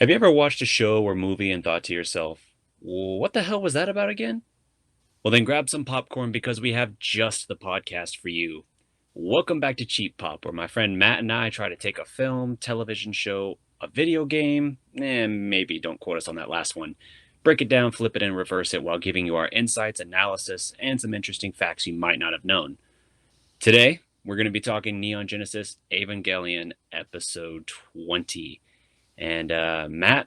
Have you ever watched a show or movie and thought to yourself, what the hell was that about again? Well, then grab some popcorn because we have just the podcast for you. Welcome back to Cheap Pop, where my friend Matt and I try to take a film, television show, a video game, and maybe don't quote us on that last one, break it down, flip it, and reverse it while giving you our insights, analysis, and some interesting facts you might not have known. Today, we're going to be talking Neon Genesis Evangelion episode 20. And Matt,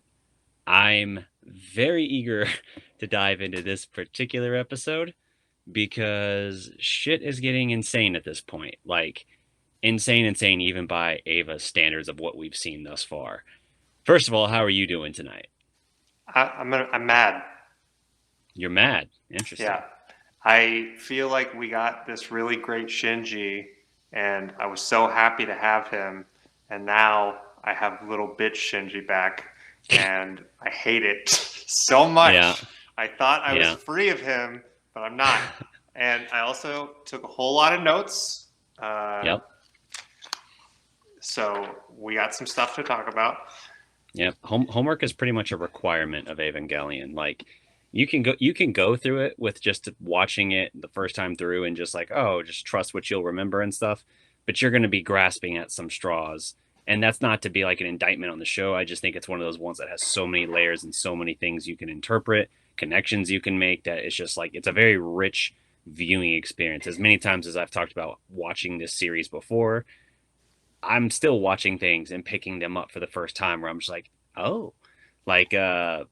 I'm very eager to dive into this particular episode because shit is getting insane at this point. Like, insane, even by Ava's standards of what we've seen thus far. First of all, how are you doing tonight? I'm mad. You're mad. Interesting. Yeah, I feel like we got this really great Shinji, and I was so happy to have him, and now I have little bitch Shinji back, and I hate it so Yeah, much. I thought I was yeah, free of him, but I'm not. And I also took a whole lot of notes, uh, yep, so we got some stuff to talk about. yep. Homework is pretty much a requirement of Evangelion. Like, you can go through it with just watching it the first time through and just like, oh, just trust what you'll remember and stuff. But you're going to be grasping at some straws. And that's not to be like an indictment on the show. I just think it's one of those ones that has so many layers and so many things you can interpret, connections you can make, that it's just like it's a very rich viewing experience. As many times as I've talked about watching this series before, I'm still watching things and picking them up for the first time where I'm just like, oh, like and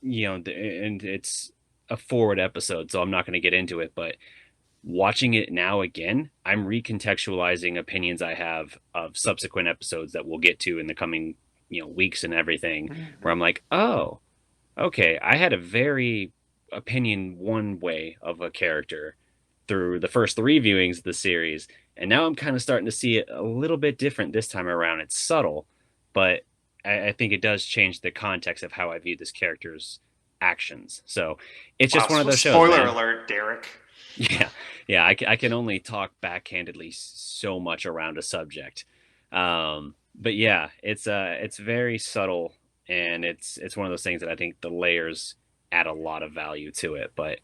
it's a forward episode, so I'm not going to get into it, but watching it now again, I'm recontextualizing opinions I have of subsequent episodes that we'll get to in the coming, weeks and everything, where I'm like, oh, okay, I had a very opinion one way of a character through the first three viewings of the series, and now I'm kind of starting to see it a little bit different this time around. It's subtle, but I think it does change the context of how I view this character's actions. So it's Wow, just one of those shows, spoiler man. alert, Derek. Yeah, yeah, I can only talk backhandedly so much around a subject. But yeah, it's very subtle, and it's one of those things that I think the layers add a lot of value to it. But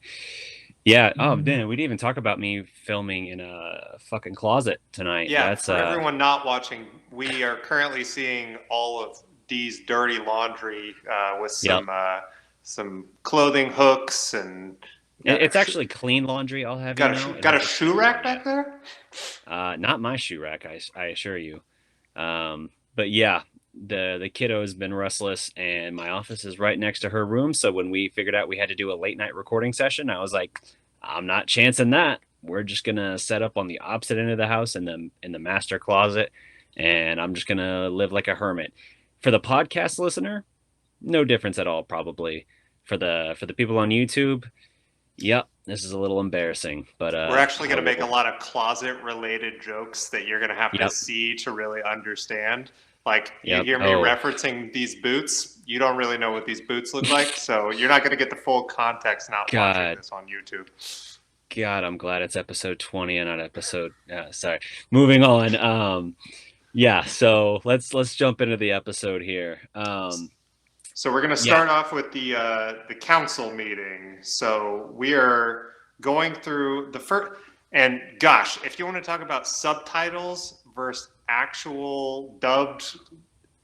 yeah, oh man, we didn't even talk about me filming in a fucking closet tonight. Yeah, That's for everyone not watching, we are currently seeing all of Dee's dirty laundry with yep. some clothing hooks and got It's actually clean laundry, I'll have you know. It got a hasn't shoe started rack on back yet. there. Not my shoe rack, I assure you. But yeah, the kiddo has been restless, and my office is right next to her room. So when we figured out we had to do a late night recording session, I was like, I'm not chancing that. We're just gonna set up on the opposite end of the house in the master closet, and I'm just gonna live like a hermit. For the podcast listener, no difference at all, probably. For the people on YouTube, yep, this is a little embarrassing, but We're actually I going to make a will. lot of closet related jokes that you're going to have to Yep, see to really understand. Like you yep. hear me Oh referencing these boots, you don't really know what these boots look like, so you're not going to get the full context not watching God, this on YouTube. God, I'm glad it's episode 20 and not episode. Sorry. Moving on. Yeah. So let's jump into the episode here. So we're going to Yeah. start off with the council meeting. So we are going through the first, and gosh, if you want to talk about subtitles versus actual dubbed,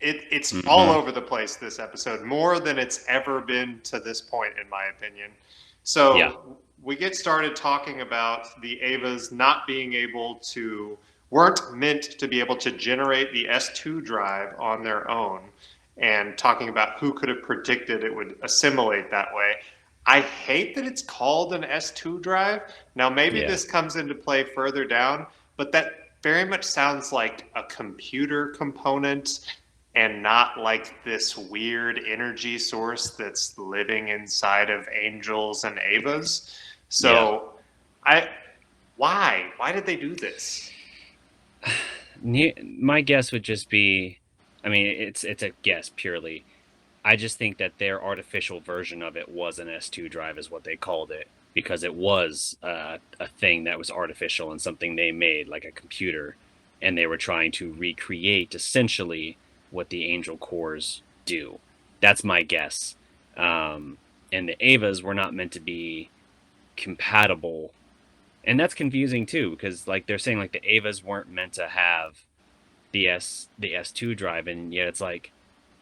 it's all Hmm. over the place this episode, more than it's ever been to this point, in my opinion. Yeah. So we get started talking about the Avas not being able to, weren't meant to be able to generate the S2 drive on their own, and talking about who could have predicted it would assimilate that way. I hate that it's called an S2 drive. Now, maybe Yeah. this comes into play further down, but that very much sounds like a computer component and not like this weird energy source that's living inside of angels and Avas. Yeah. So, I why did they do this? My guess would just be, I mean, it's a guess purely. I just think that their artificial version of it was an S2 drive, is what they called it, because it was a thing that was artificial and something they made, like a computer, and they were trying to recreate essentially what the Angel cores do. That's my guess. And the Avas were not meant to be compatible, and that's confusing too because like they're saying like the Avas weren't meant to have the S2 drive, and yet it's like,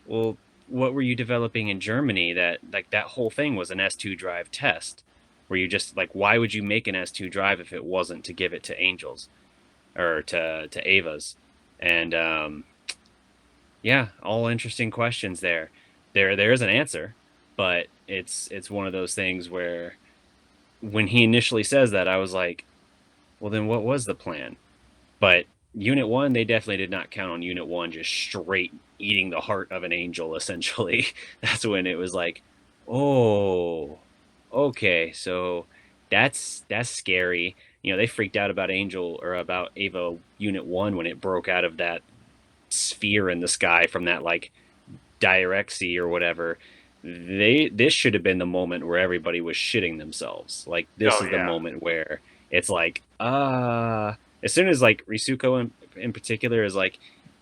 well, what were you developing in Germany that like that whole thing was an S2 drive test? Where you just like, why would you make an S2 drive if it wasn't to give it to Angels or to Avas? And yeah, all interesting questions there. There is an answer, but it's one of those things where when he initially says that, I was like, well, then what was the plan? But Unit 1, they definitely did not count on Unit 1 just straight eating the heart of an angel, essentially. That's when it was like, oh, okay, so that's scary. You know, they freaked out about Angel or about Ava Unit 1 when it broke out of that sphere in the sky from that like Direxy or whatever. This should have been the moment where everybody was shitting themselves. Like this Oh is the yeah. moment where it's like as soon as like Risuko in particular is like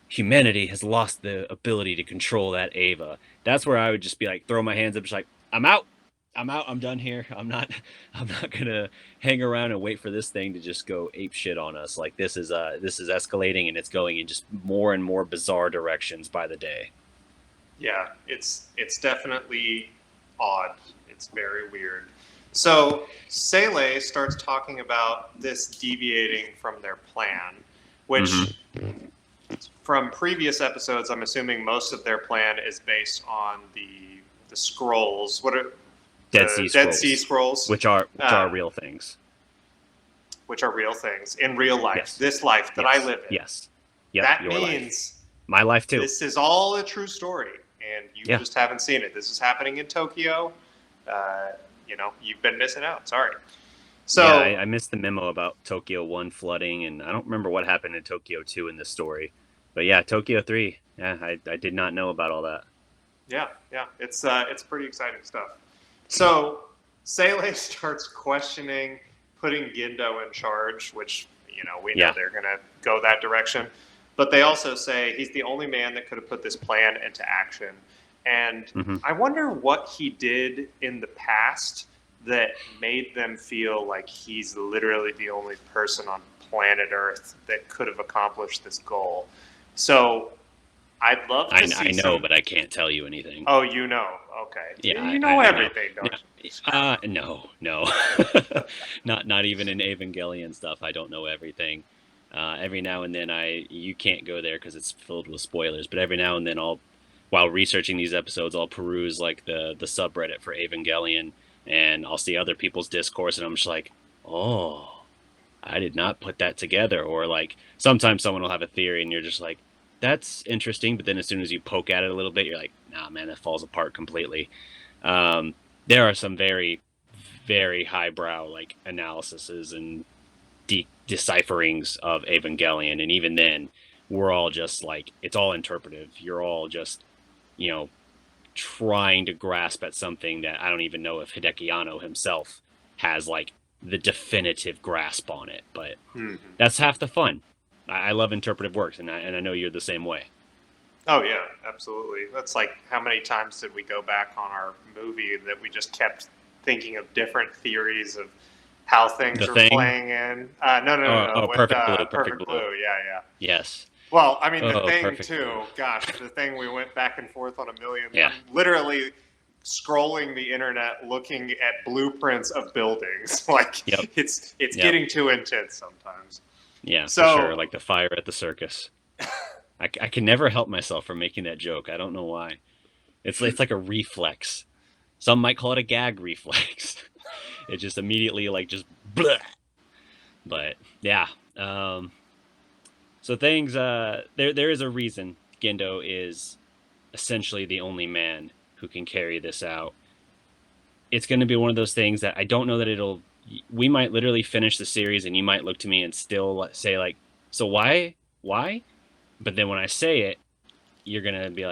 humanity has lost the ability to control that Ava. That's where I would just be like throw my hands up just like I'm out. I'm out. I'm done here. I'm not gonna hang around and wait for this thing to just go ape shit on us. Like this is escalating and it's going in just more and more bizarre directions by the day. Yeah, it's definitely odd. It's very weird. So Sele starts talking about this deviating from their plan, Mm-hmm. which from previous episodes, I'm assuming most of their plan is based on the scrolls. What are Dead the Sea Dead Sea Scrolls, Scrolls? which are real things. Which are real things in real life, Yes. this life that I Yes. live in. Yes. Yep. That Your life. means My life too. this is all a true story, and you Yeah. just haven't seen it. This is happening in Tokyo. Uh, you've been missing out. Sorry. Yeah. So, I missed the memo about Tokyo 1 flooding, and I don't remember what happened in Tokyo 2 in this story. But yeah, Tokyo 3. Yeah, I did not know about all that. yeah, it's pretty exciting stuff. So, Sele starts questioning putting Gindo in charge, which we know Yeah. they're going to go that direction. But they also say he's the only man that could have put this plan into action. And Hmm. I wonder what he did in the past that made them feel like he's literally the only person on planet Earth that could have accomplished this goal. So I'd love to see I know, some. but I can't tell you anything. Oh, you know. Okay. Yeah, You know I know. everything, don't you? No, no, not even in Evangelion stuff. I don't know everything. Every now and then, you can't go there because it's filled with spoilers. But every now and then, while researching these episodes, I'll peruse like the subreddit for Evangelion, and I'll see other people's discourse, and I'm just like, oh, I did not put that together. Or like sometimes someone will have a theory, and you're just like, that's interesting. But then as soon as you poke at it a little bit, you're like, nah, man, that falls apart completely. There are some very, very highbrow like analyses and decipherings of Evangelion, and even then, we're all just like it's all interpretive. You're all just, you know, trying to grasp at something that I don't even know if Hideki Anno himself has like the definitive grasp on it. But Hmm. that's half the fun. I love interpretive works, and I know you're the same way. Oh yeah, absolutely. That's like how many times did we go back on our movie that we just kept thinking of different theories of how things The are Thing. playing in. No. Oh, With Perfect Blue. Perfect Perfect Blue. Blue. Yeah, yeah. Yes. Well, I mean, the Oh, thing Perfect Blue. too. Gosh, the thing we went back and forth on a million. Yeah. I'm literally scrolling the internet looking at blueprints of buildings. Like Yep. it's Yep. getting too intense sometimes. Yeah, for So sure. Like the fire at the circus. I can never help myself from making that joke. I don't know why. It's like a reflex. Some might call it a gag reflex. It just immediately like just bleh. But yeah. So things there is a reason Gendo is essentially the only man who can carry this out. It's going to be one of those things that I don't know that it'll we might literally finish the series and you might look to me and still say like, so why? But then when I say it, you're gonna be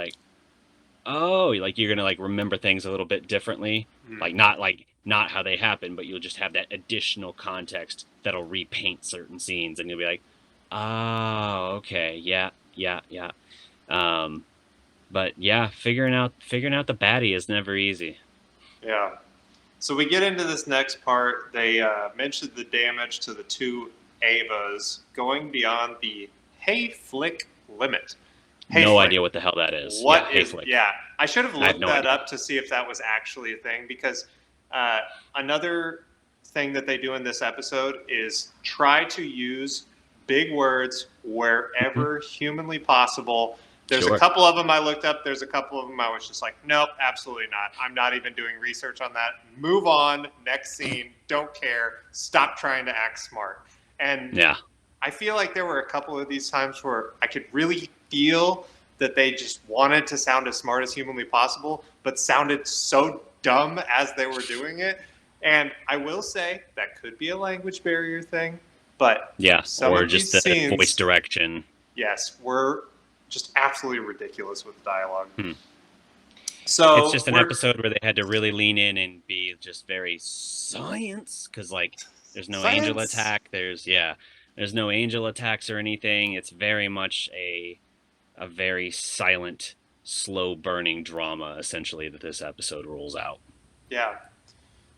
oh, like you're gonna like remember things a little bit differently, like not how they happen, but you'll just have that additional context that'll repaint certain scenes, and you'll be like, oh, okay, yeah. Um, But yeah, figuring out the baddie is never easy. Yeah. So we get into this next part. They mentioned the damage to the two Avas going beyond the Hey Flick limit. Hey No Flick. idea what the hell that is. Yeah, What hey is, flick. yeah, I should have I have looked no that idea. up to see if that was actually a thing because uh, another thing that they do in this episode is try to use big words Mhm. wherever humanly possible. There's a Sure. couple of them I looked up. There's a couple of them I was just like, nope, absolutely not. I'm not even doing research on that. Move on. Next scene. Don't care. Stop trying to act smart. And Yeah. I feel like there were a couple of these times where I could really feel that they just wanted to sound as smart as humanly possible, but sounded so dumb as they were doing it. And I will say that could be a language barrier thing, but Yeah. some Or of just these the voice scenes, direction. yes, were just absolutely ridiculous with the dialogue. Hmm. It's So just an we're episode where they had to really lean in and be just very science because like there's no angel science. attack. There's no angel attacks or anything. It's very much a very silent, slow burning drama essentially that this episode rolls out. Yeah.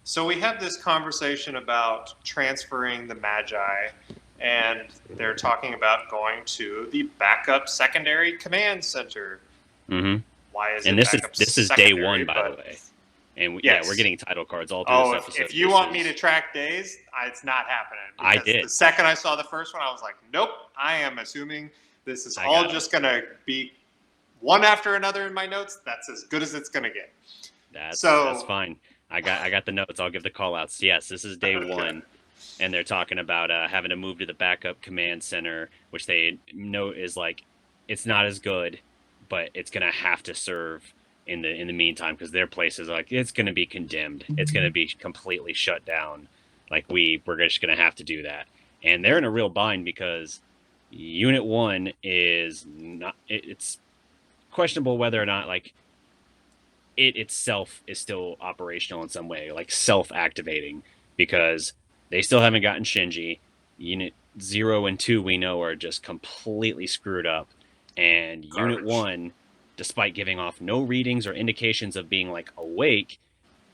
So we have this conversation about transferring the Magi, and they're talking about going to the backup secondary command center. Hmm. Why is And it this is backup this is day secondary? one, by the But way. And yeah, we're yes. getting title cards all through this Oh, episode. if you This want me to is track days, it's not happening I because the did. second I saw the first one, I was like, nope, I am assuming this is I all got them. just going to be one after another in my notes. That's as good as it's going to get. That's So, fine. I got the notes. I'll give the call outs. Yes, this is day okay. one. And they're talking about having to move to the backup command center, which they know is like it's not as good, but it's gonna have to serve in the meantime because their place is like it's gonna be condemned. It's gonna be completely shut down. Like we're just gonna have to do that, and they're in a real bind because Unit One is not. It's questionable whether or not like it itself is still operational in some way, like self-activating, because they still haven't gotten Shinji. Unit 0 and 2 we know are just completely screwed up, and Unit Garbage. 1, despite giving off no readings or indications of being like awake,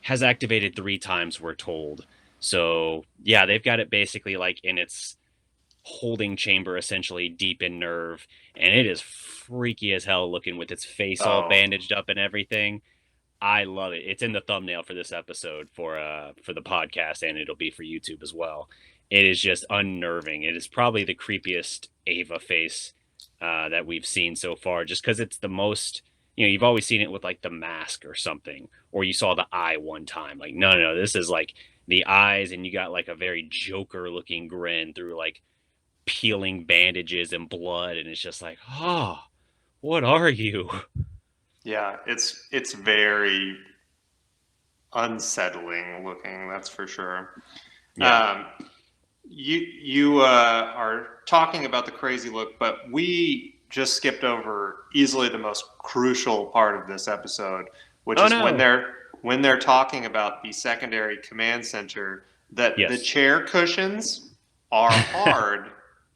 has activated 3 times. We're told. So yeah, they've got it basically like in its holding chamber, essentially deep in Nerve, and it is freaky as hell looking with its face all Oh, bandaged up and everything. I love it. It's in the thumbnail for this episode for the podcast, and it'll be for YouTube as well. It is just unnerving. It is probably the creepiest Ava face that we've seen so far, just because it's the most. You've always seen it with like the mask or something, or you saw the eye one time. Like, no, no, no, this is like the eyes, and you got like a very Joker looking grin through like peeling bandages and blood, and it's just like, oh, what are you? yeah, it's very unsettling looking, that's for sure. Yeah. Um, you are talking about the crazy look, but we just skipped over easily the most crucial part of this episode, which Oh is when no. they're talking about the secondary command center. That the Yes. chair cushions are hard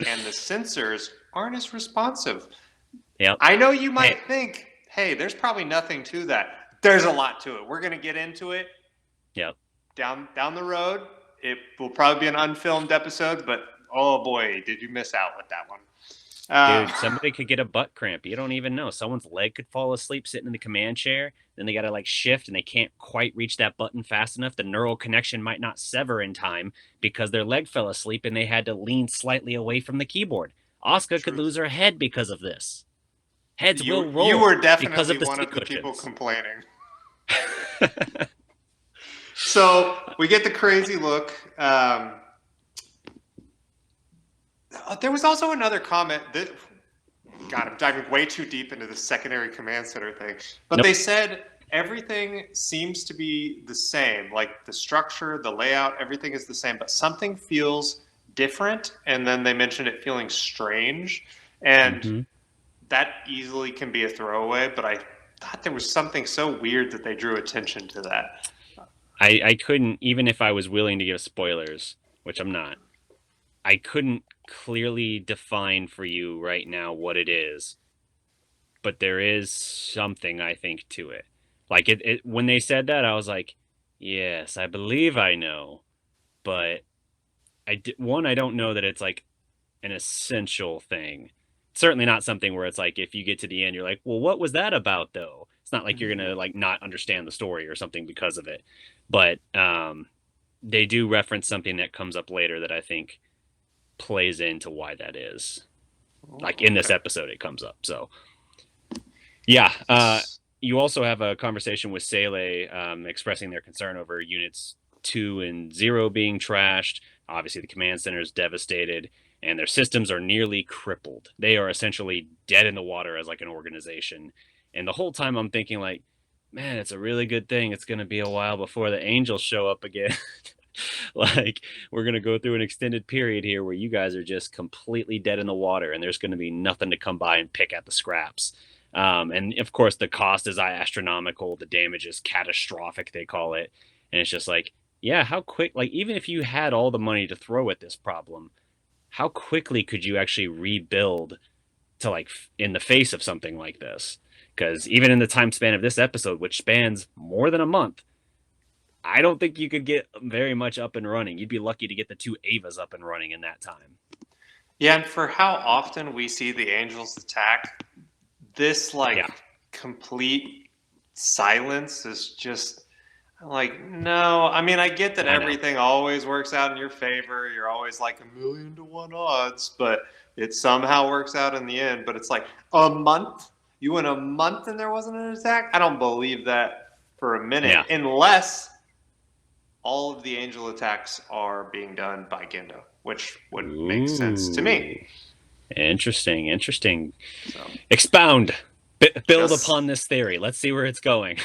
and the sensors aren't as responsive. Yep. I know you Hey. might think, hey, there's probably nothing to that. There's a lot to it. We're going to get into it Yep. down the road. It will probably be an unfilmed episode, but oh boy, did you miss out with that one. Dude, somebody could get a butt cramp. You don't even know. Someone's leg could fall asleep sitting in the command chair. Then they got to like shift and they can't quite reach that button fast enough. The neural connection might not sever in time because their leg fell asleep and they had to lean slightly away from the keyboard. Asuka could lose Truth. her head because of this. Heads You will you roll were because definitely of the one seat of the people cushions. complaining. So we get the crazy look. There was also another comment that, God, I'm diving way too deep into the secondary command center thing. But Nope. they said everything seems to be the same. Like the structure, the layout, everything is the same, but something feels different. And then they mentioned it feeling strange. And Mm-hmm. that easily can be a throwaway, but I thought there was something so weird that they drew attention to that. I couldn't, even if I was willing to give spoilers, which I'm not, I couldn't clearly define for you right now what it is. but there is something I think to it. Like it when they said that, I was like, yes, I believe I know, but I don't know that it's like an essential thing. Certainly not something where it's like if you get to the end, you're like, well, what was that about though? It's not like you're gonna like not understand the story or something because of it, but they do reference something that comes up later that I think plays into why that is. Oh, Like in this okay. episode, it comes up. So yeah, you also have a conversation with Sele expressing their concern over units 2 and 0 being trashed. Obviously, the command center is devastated, and their systems are nearly crippled. They are essentially dead in the water as like an organization. And the whole time, I'm thinking like, man, it's a really good thing. It's going to be a while before the angels show up again. Like we're going to go through an extended period here where you guys are just completely dead in the water, and there's going to be nothing to come by and pick at the scraps. And of course, the cost is astronomical. The damage is catastrophic, they call it. And it's just like, yeah, how quick, like, even if you had all the money to throw at this problem, how quickly could you actually rebuild to, like, in the face of something like this? Because even in the time span of this episode, which spans more than a month, I don't think you could get very much up and running. You'd be lucky to get the 2 Avas up and running in that time. Yeah, and for how often we see the angels attack, this Yeah, like complete silence is just like, no. I mean, I get that I know. everything always works out in your favor. You're always like 1,000,000 to 1 odds, but it somehow works out in the end. But it's like a month. You went a month and there wasn't an attack. I don't believe that for a minute, Yeah. unless all of the angel attacks are being done by Gendo, which would make sense to Ooh. me. Interesting. Interesting. So Expound. Build just upon this theory. Let's see where it's going.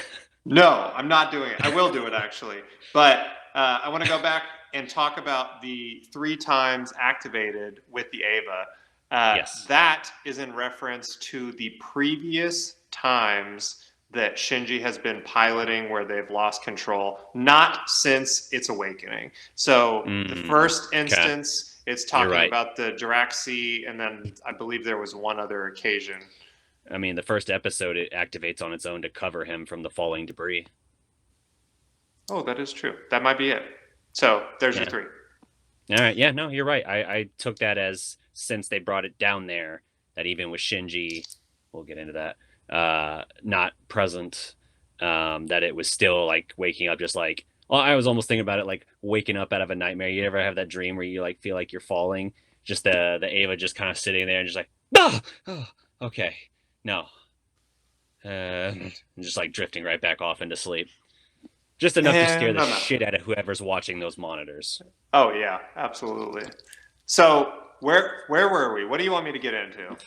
no, I'm not doing it. I will do it actually, but I want to go back and talk about the 3 times activated with the Ava. Yes. That is in reference to the previous times that Shinji has been piloting where they've lost control, not since its awakening. So the first Okay. instance, it's You're talking right. about the Jiraxi, and then I believe there was one other occasion. I mean, the first episode, it activates on its own to cover him from the falling debris. Oh, that is true. That might be it. So there's your Yeah. 3. All right. Yeah, no, you're right. I took that as since they brought it down there, that even with Shinji, we'll get into that, not present, that it was still like waking up just like, well, I was almost thinking about it like waking up out of a nightmare. You ever have that dream where you like feel like you're falling? Just the Ava just kind of sitting there and just like, ah! Oh, okay. No. And just like drifting right back off into sleep. Just enough to scare And the I'm out. shit out of whoever's watching those monitors. Oh yeah, absolutely. So where were we? What do you want me to get into?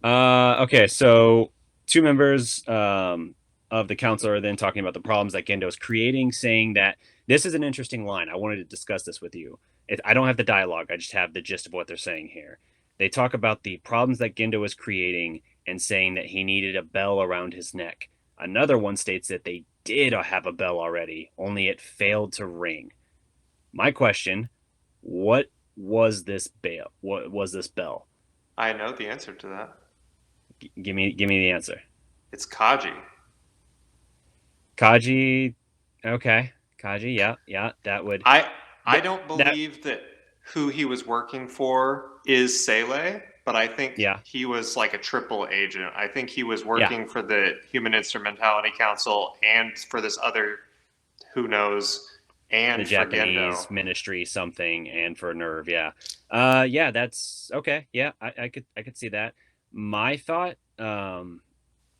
Okay, so 2 members of the council are then talking about the problems that Gendo is creating, saying that this is an interesting line. I wanted to discuss this with you. I don't have the dialogue, I just have the gist of what they're saying here. They talk about the problems that Gendo is creating and saying that he needed a bell around his neck. Another one states that they did have a bell already, only it failed to ring. My question, what was this bell? What was this bell? I know the answer to that. Give me the answer. It's Kaji. Kaji, okay. Kaji, yeah, yeah, that would I I that, don't that believe that who he was working for is Sele, but I think yeah, he was like a triple agent. I think he was yeah, working for the Human Instrumentality Council and for this other who knows the and for Gendo. Japanese ministry something and for Nerv, yeah. Yeah, that's okay. Yeah, I could see that. My thought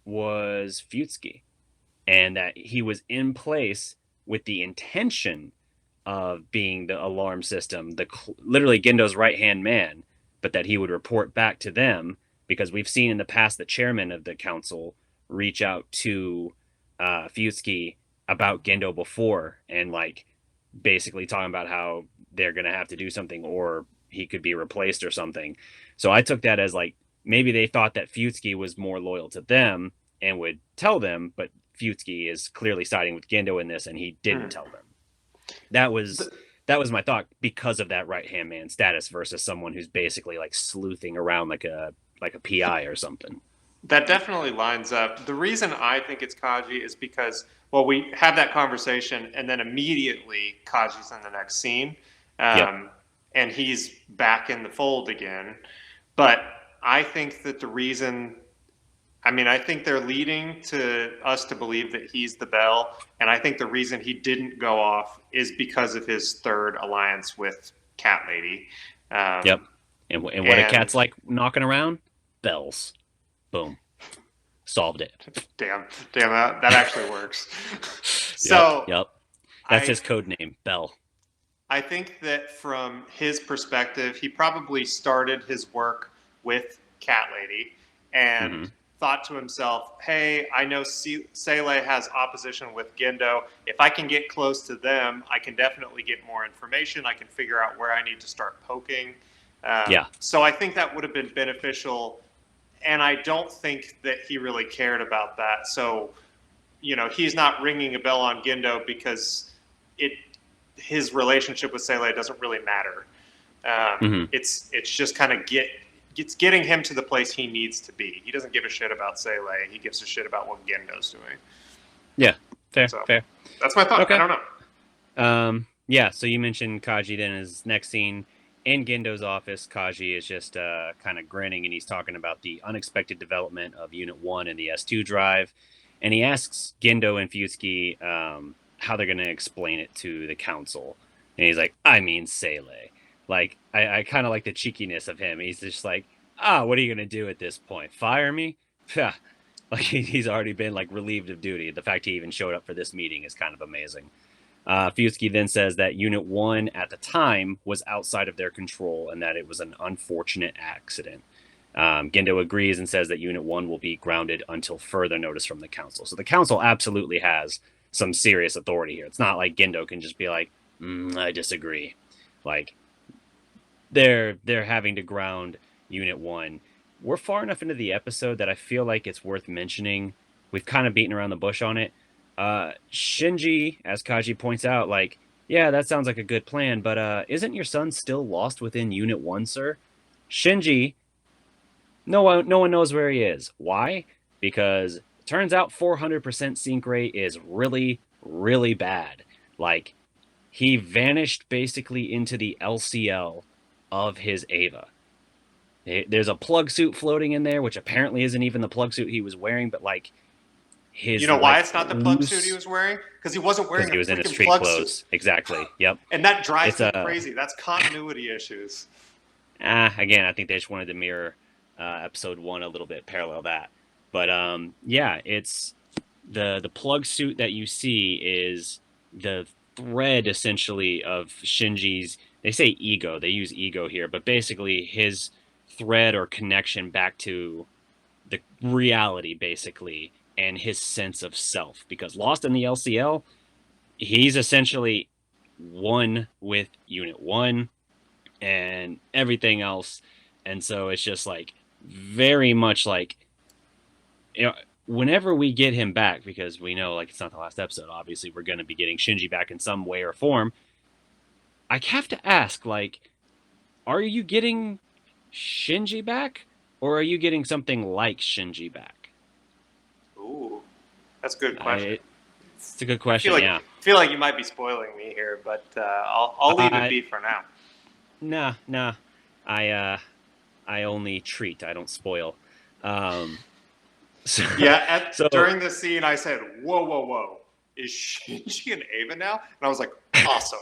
was Futsuki and that he was in place with the intention of being the alarm system, literally Gendo's right hand man, but that he would report back to them because we've seen in the past the chairman of the council reach out to Futsuki about Gendo before and like basically talking about how they're gonna have to do something or he could be replaced or something. So I took that as like maybe they thought that Futsuki was more loyal to them and would tell them, but Futsuki is clearly siding with Gendo in this and he didn't Hmm. tell them. That was The, that was my thought because of that right hand man status versus someone who's basically like sleuthing around like a PI or something. That definitely lines up. The reason I think it's Kaji is because, well, we have that conversation, and then immediately Kaji's in the next scene, Yep. um, and he's back in the fold again. But I think that the reason, I mean, I think they're leading to us to believe that he's the Bell, and I think the reason he didn't go off is because of his third alliance with Cat Lady. Yep. Um, And what a cat's and like knocking around? Bells. Boom. Solved it. damn, damn, that actually works. Yep. So Yep. That's I his code name, Bell. I think that from his perspective, he probably started his work with Cat Lady and Hmm. thought to himself, "Hey, I know Sele has opposition with Gendo. If I can get close to them, I can definitely get more information. I can figure out where I need to start poking." Yeah. So I think that would have been beneficial, and I don't think that he really cared about that. So he's not ringing a bell on Gendo because it his relationship with Sele doesn't really matter. Hmm. It's just kind of it's getting him to the place he needs to be. He doesn't give a shit about Sele. He gives a shit about what Gendo's doing. Yeah. Fair. So Fair. that's my thought. I Okay. don't know. Yeah, so you mentioned Kaji then his next scene in Gendo's office. Kaji is just kind of grinning and he's talking about the unexpected development of Unit 1 and the S2 drive. And he asks Gendo and Fuyutsuki how they're going to explain it to the council. And he's like, I mean, Sele. Like, I kind of like the cheekiness of him. He's just like, what are you going to do at this point? Fire me? Like, he's already been like relieved of duty. The fact he even showed up for this meeting is kind of amazing. Fusky then says that Unit 1 at the time was outside of their control and that it was an unfortunate accident. Gendo agrees and says that Unit 1 will be grounded until further notice from the Council. So the Council absolutely has some serious authority here. It's not like Gendo can just be like, I disagree. Like, they're having to ground Unit 1. We're far enough into the episode that I feel like it's worth mentioning. We've kind of beaten around the bush on it. Shinji, as Kaji points out, like, yeah, that sounds like a good plan, but isn't your son still lost within Unit 1, sir? Shinji, no one knows where he is. Why? Because it turns out 400% sync rate is really, really bad. Like, he vanished basically into the LCL of his Ava. There's a plug suit floating in there, which apparently isn't even the plug suit he was wearing, but like You his know why like it's not the plug suit he loose was wearing? Because he wasn't because wearing a he was in his freaking street plug suit, clothes. Exactly. Yep. and that drives It's me a crazy. That's continuity issues. again, I think they just wanted to mirror episode 1 a little bit, parallel that. But yeah, it's the plug suit that you see is the thread essentially of Shinji's. They say ego. They use ego here, but basically his thread or connection back to the reality, basically, and his sense of self. Because lost in the LCL, he's essentially one with Unit 1 and everything else. And so it's just like very much like, you know, whenever we get him back, because we know like it's not the last episode, obviously we're going to be getting Shinji back in some way or form. I have to ask, like, are you getting Shinji back or are you getting something like Shinji back? Ooh, that's a good question. I, it's a good I feel question, like yeah. you might be spoiling me here, but I'll leave it Uh, be for now. nah. I I only treat, I don't spoil. Um, so, Yeah, so during this scene, I said, "Whoa, whoa, whoa! Is Shinji and Ava now?" And I was like, "Awesome."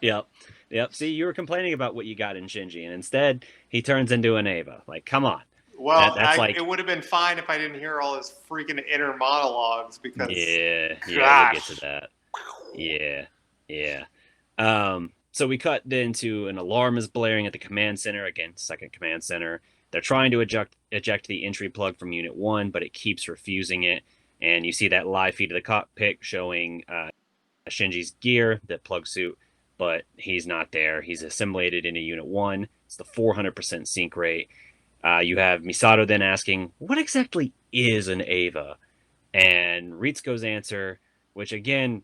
yep, yep. See, you were complaining about what you got in Shinji, and instead he turns into an Ava. Like, come on, Well, that's it like, would have been fine if I didn't hear all his freaking inner monologues because, yeah, we'll get to gosh, that. Yeah, yeah. So we cut then to an alarm is blaring at the command center. Again, second command center. They're trying to eject the entry plug from Unit 1, but it keeps refusing it. And you see that live feed of the cockpit showing Shinji's gear, that plug suit, but he's not there. He's assimilated into Unit 1. It's the 400% sync rate. You have Misato then asking, what exactly is an Ava? And Ritsuko's answer, which again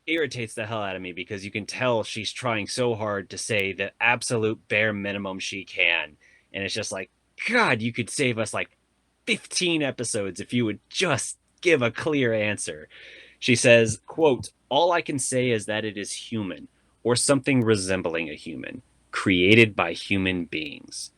irritates the hell out of me because you can tell she's trying so hard to say the absolute bare minimum she can. And it's just like, God, you could save us like 15 episodes if you would just give a clear answer. She says, quote, all I can say is that it is human, or something resembling a human, created by human beings.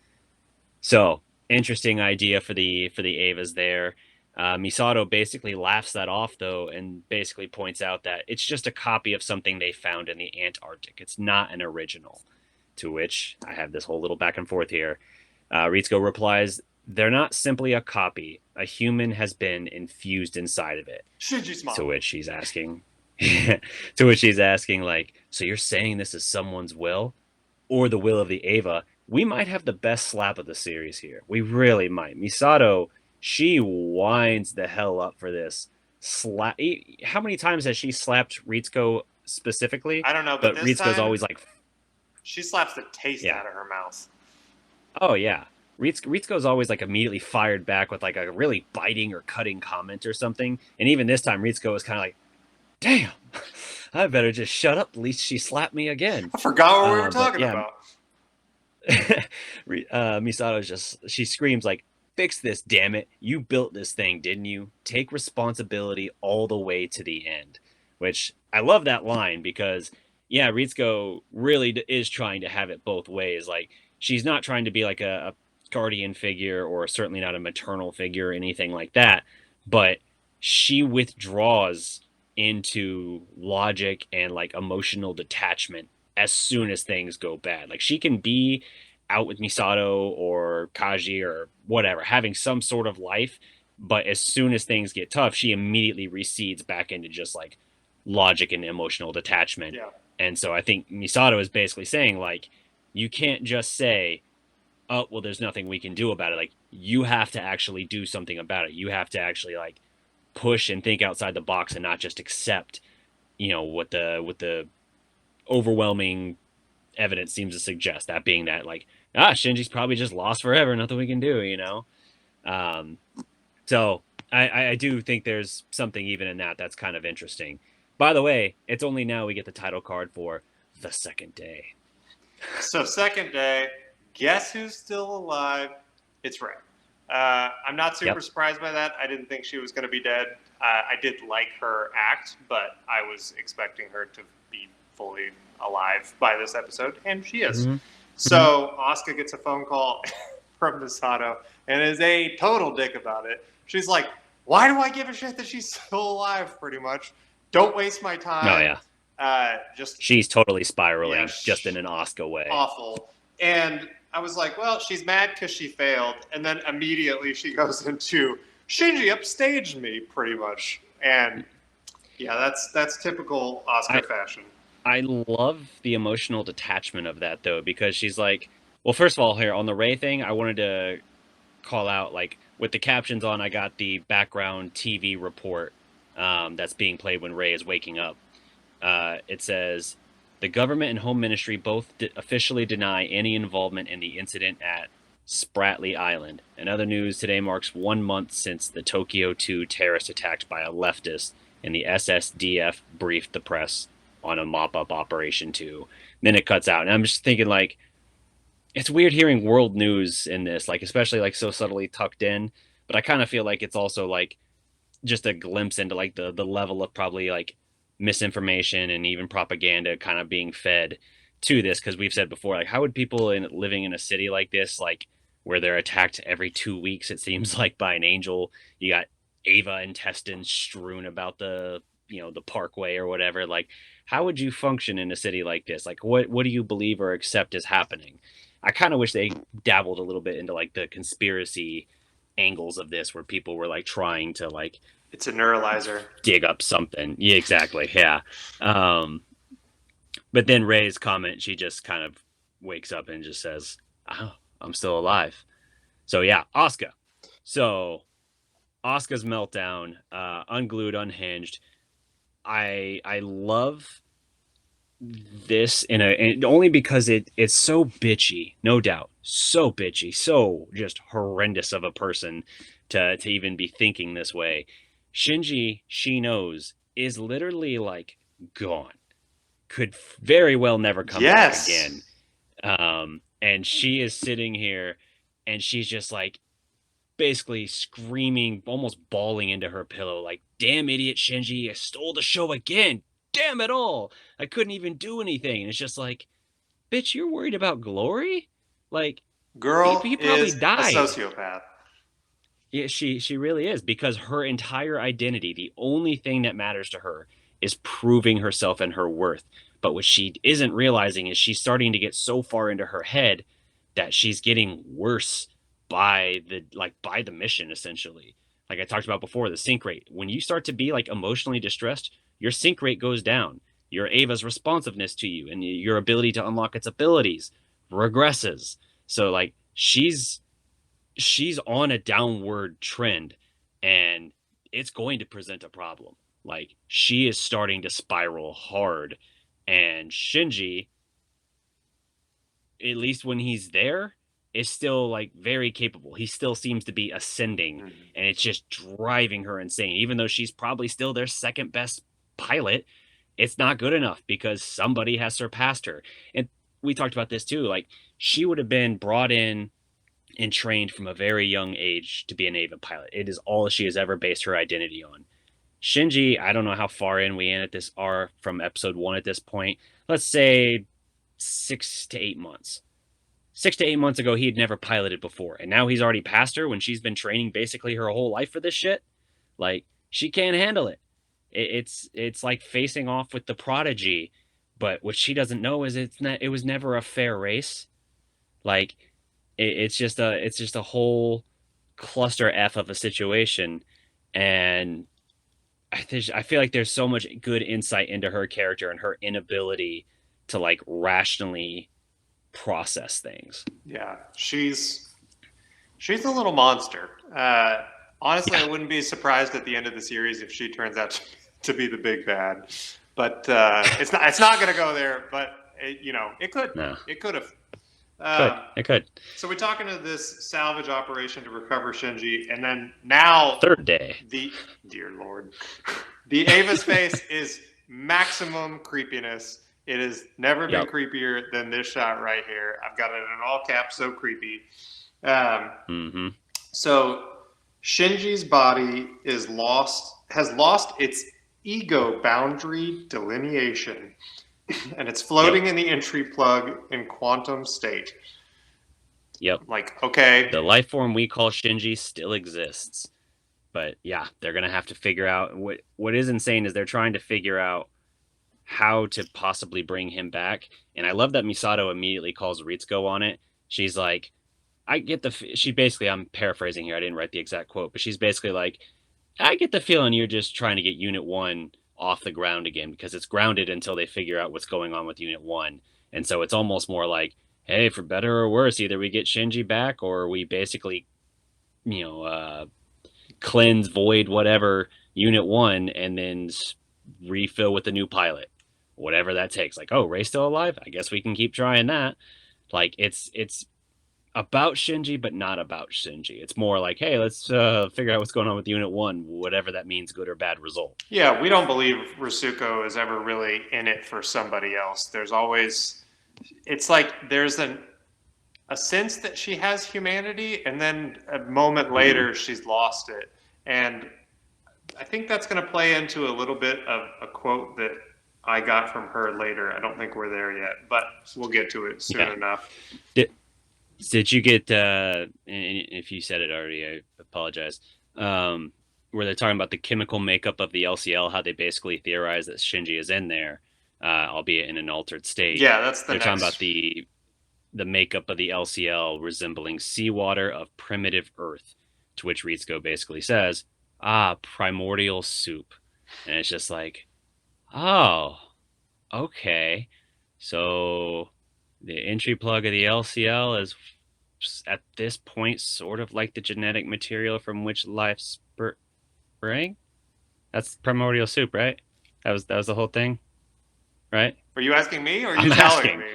So interesting idea for the Avas there. Misato basically laughs that off though, and basically points out that it's just a copy of something they found in the Antarctic. It's not an original. To which I have this whole little back and forth here. Ritsuko replies, "They're not simply a copy. A human has been infused inside of it." Shinji's mom. To which she's asking, to which she's asking, like, so you're saying this is someone's will, or the will of the Ava? We might have the best slap of the series here. We really might. Misato, she winds the hell up for this. How many times has she slapped Ritsuko specifically? I don't know, but But this Ritsuko's time always like, she slaps the taste yeah, out of her mouth. oh yeah. Ritsuko's always like immediately fired back with like a really biting or cutting comment or something. And even this time, Ritsuko was kind of like, damn, I better just shut up. At least she slapped me again. I forgot what we were But talking yeah, about. Misato's she screams like, fix this, damn it. You built this thing, didn't you? Take responsibility all the way to the end. Which I love that line because, yeah, Ritsuko really is trying to have it both ways. Like, she's not trying to be like a guardian figure or certainly not a maternal figure or anything like that, but she withdraws into logic and like emotional detachment as soon as things go bad. Like she can be out with Misato or Kaji or whatever, having some sort of life, but as soon as things get tough, she immediately recedes back into just like logic and emotional detachment. Yeah. And so I think Misato is basically saying like you can't just say, "Oh, well there's nothing we can do about it." Like you have to actually do something about it. You have to actually like push and think outside the box and not just accept, what the overwhelming evidence seems to suggest, that being that like, Shinji's probably just lost forever, nothing we can do. um so I do think there's something even in that that's kind of interesting. By the way, it's only now we get the title card for the second day. So second day, guess who's still alive? It's Ray. I'm not super Yep. surprised by that. I didn't think she was going to be dead. I did like her act, but I was expecting her to be fully alive by this episode, and she is. Mm-hmm. So Asuka gets a phone call from Misato and is a total dick about it. She's like, "Why do I give a shit that she's still alive? Pretty much. Don't waste my Oh time." yeah, Just she's totally spiraling, yeah, just in an Oscar way. awful. And I was like, well, she's mad because she failed. And then immediately she goes into Shinji upstaged me, pretty much. And yeah, that's typical Oscar fashion. I love the emotional detachment of that though, because she's like, well, first of all, here on the Ray thing, I wanted to call out like with the captions on, I got the background TV report that's being played when Ray is waking up. It says the government and Home Ministry both officially deny any involvement in the incident at Spratly Island. And other news today marks 1 month since the Tokyo 2 terrorist attack by a leftist, and the SSDF briefed the press on a mop-up operation too. Then it cuts out, and I'm just thinking like, it's weird hearing world news in this, like especially like so subtly tucked in. But I kind of feel like it's also like just a glimpse into like the level of probably like misinformation and even propaganda kind of being fed to this, because we've said before, like how would people living in a city like this, like where they're attacked every 2 weeks, it seems like, by an angel, you got Ava intestines strewn about the parkway or whatever, like how would you function in a city like this? Like what do you believe or accept is happening? I kind of wish they dabbled a little bit into like the conspiracy angles of this, where people were like trying to like It's a neuralizer. dig up something. Yeah, exactly. Yeah. Um, but then Ray's comment, she just kind of wakes up and just says, "Oh, I'm still alive." So yeah, Asuka. So Asuka's meltdown, unglued, unhinged. I love this and only because it's so bitchy, no doubt, so bitchy, so just horrendous of a person to even be thinking this way. Shinji, she knows, is literally like gone, could very well never come back Yes. again. And she is sitting here and she's just like basically screaming, almost bawling into her pillow, like, damn idiot Shinji, I stole the show again. Damn it all. I couldn't even do anything. And it's just like, bitch, you're worried about glory? Like, Girl he probably is a died. sociopath. Yeah, she really is, because her entire identity, the only thing that matters to her is proving herself and her worth. But what she isn't realizing is she's starting to get so far into her head that she's getting worse by the mission essentially. Like I talked about before, the sync rate. When you start to be like emotionally distressed, your sync rate goes down. Your Ava's responsiveness to you and your ability to unlock its abilities regresses. So like she's on a downward trend, and it's going to present a problem. Like she is starting to spiral hard, and Shinji, at least when he's there, is still like very capable. He still seems to be ascending, Mm-hmm. and it's just driving her insane. Even though she's probably still their second best pilot, it's not good enough because somebody has surpassed her. And we talked about this too. Like she would have been brought in and trained from a very young age to be a naval pilot. It is all she has ever based her identity on. Shinji, I don't know how far in we in at this are from episode one at this point. Let's say 6 to 8 months. 6 to 8 months ago, he had never piloted before, and now he's already passed her when she's been training basically her whole life for this shit. Like she can't handle it. It's like facing off with the prodigy, but what she doesn't know is it was never a fair race. Like it's just a whole cluster f of a situation, and I feel like there's so much good insight into her character and her inability to like rationally process things. Yeah, she's a little monster. Honestly, I Yeah, wouldn't be surprised at the end of the series if she turns out to be the big bad. But it's not going to go there. But no, it could have. could Um, it could. so we're talking to this salvage operation to recover Shinji, and then now Third day. the dear lord, the Ava's face is maximum creepiness. It has never been Yep. creepier than this shot right here. I've got it in all caps, so creepy. Um, Mm-hmm. so Shinji's body has lost its ego boundary delineation, and it's Yep. floating in the entry plug in quantum state. Yep. Like, okay, The life form we call Shinji still exists. But yeah, they're gonna have to figure out what is insane is they're trying to figure out how to possibly bring him back. And I love that Misato immediately calls Ritsuko on it. She's like, I get the she basically, I'm paraphrasing here. I didn't write the exact quote, but she's basically like, I get the feeling you're just trying to get Unit 1 off the ground again because it's grounded until they figure out what's going on with Unit 1. And so it's almost more like, hey, for better or worse, either we get Shinji back or we basically, you know, cleanse, void, whatever, Unit 1 and then refill with the new pilot. Whatever that takes. Like, oh, Ray's still alive? I guess we can keep trying that. Like, it's about Shinji, but not about Shinji. It's more like, hey, let's figure out what's going on with Unit 1, whatever that means, good or bad result. yeah, we don't believe Ritsuko is ever really in it for somebody else. There's always, it's like there's a sense that she has humanity, and then a moment later she's lost it. And I think that's going to play into a little bit of a quote that I got from her later. I don't think we're there yet, but we'll get to it soon Yeah. enough. Did you get, and if you said it already, I apologize, where they're talking about the chemical makeup of the LCL, how they basically theorize that Shinji is in there, albeit in an altered state. Yeah, that's the They're talking about next. the makeup of the LCL resembling seawater of primitive Earth, to which Ritsuko basically says, ah, primordial soup. And it's just like, oh, okay. So the entry plug of the LCL is at this point sort of like the genetic material from which life sprang. That's primordial soup, right? That was the whole thing, right? Are you asking me or are you I'm telling asking. me?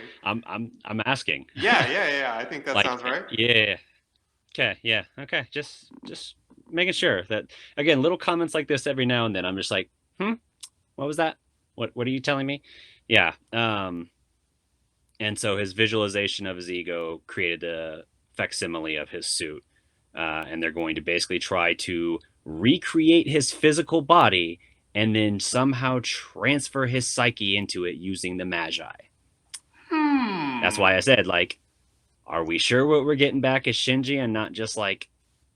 I'm asking. Yeah. I think that Like, sounds right. yeah. Okay, yeah. Okay. Just making sure that again, little comments like this every now and then I'm just like, what was that? What are you telling me? Yeah. And so his visualization of his ego created a facsimile of his suit. and they're going to basically try to recreate his physical body and then somehow transfer his psyche into it using the Magi. That's why I said, like, are we sure what we're getting back is Shinji and not just like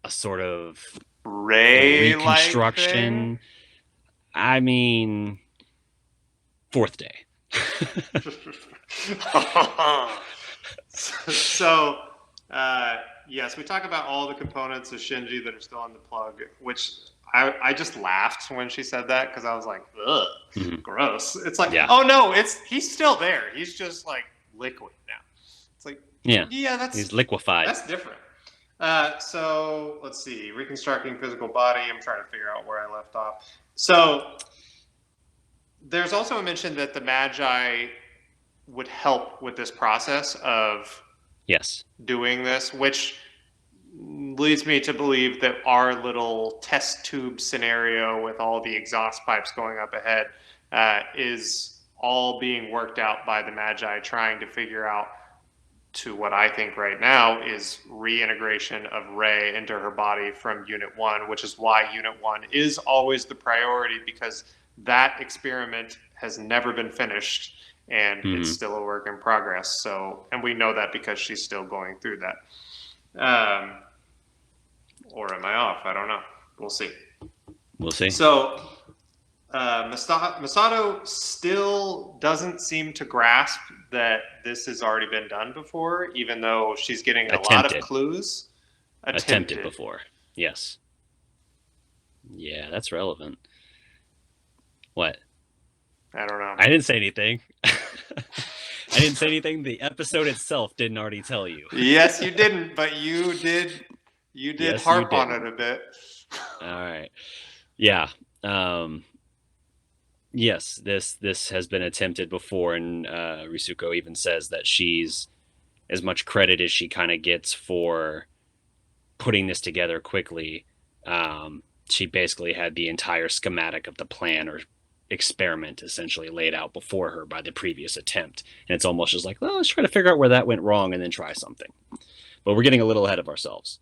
a sort of Ray-like thing. reconstruction? I mean, fourth day. So, yes, we talk about all the components of Shinji that are still in the plug, which I just laughed when she said that because I was like, ugh, gross. It's like, Yeah. oh no, he's still there. He's just like liquid now. It's like, Yeah, he's liquefied. That's different. So let's see, reconstructing physical body. I'm trying to figure out where I left off. So there's also a mention that the Magi would help with this process of Yes. doing this, which leads me to believe that our little test tube scenario with all the exhaust pipes going up ahead is all being worked out by the Magi trying to figure out to what I think right now is reintegration of Rey into her body from Unit 1, which is why Unit 1 is always the priority because that experiment has never been finished and it's still a work in progress. So, and we know that because she's still going through that. Or am I off? I don't know. We'll see. We'll see. So, Misato still doesn't seem to grasp that this has already been done before, even though she's getting a lot of clues. Attempted before. Yes. Yeah, that's relevant. What? I don't know. I didn't say anything. I didn't say anything. The episode itself didn't already tell you. Yes, you didn't, but you did. You did Yes, harp you on did. it a bit. All right. Yeah. Yes, this has been attempted before, and Ritsuko even says that she's as much credit as she kind of gets for putting this together quickly. She basically had the entire schematic of the plan or experiment essentially laid out before her by the previous attempt, and it's almost just like, well, let's try to figure out where that went wrong and then try something. But we're getting a little ahead of ourselves.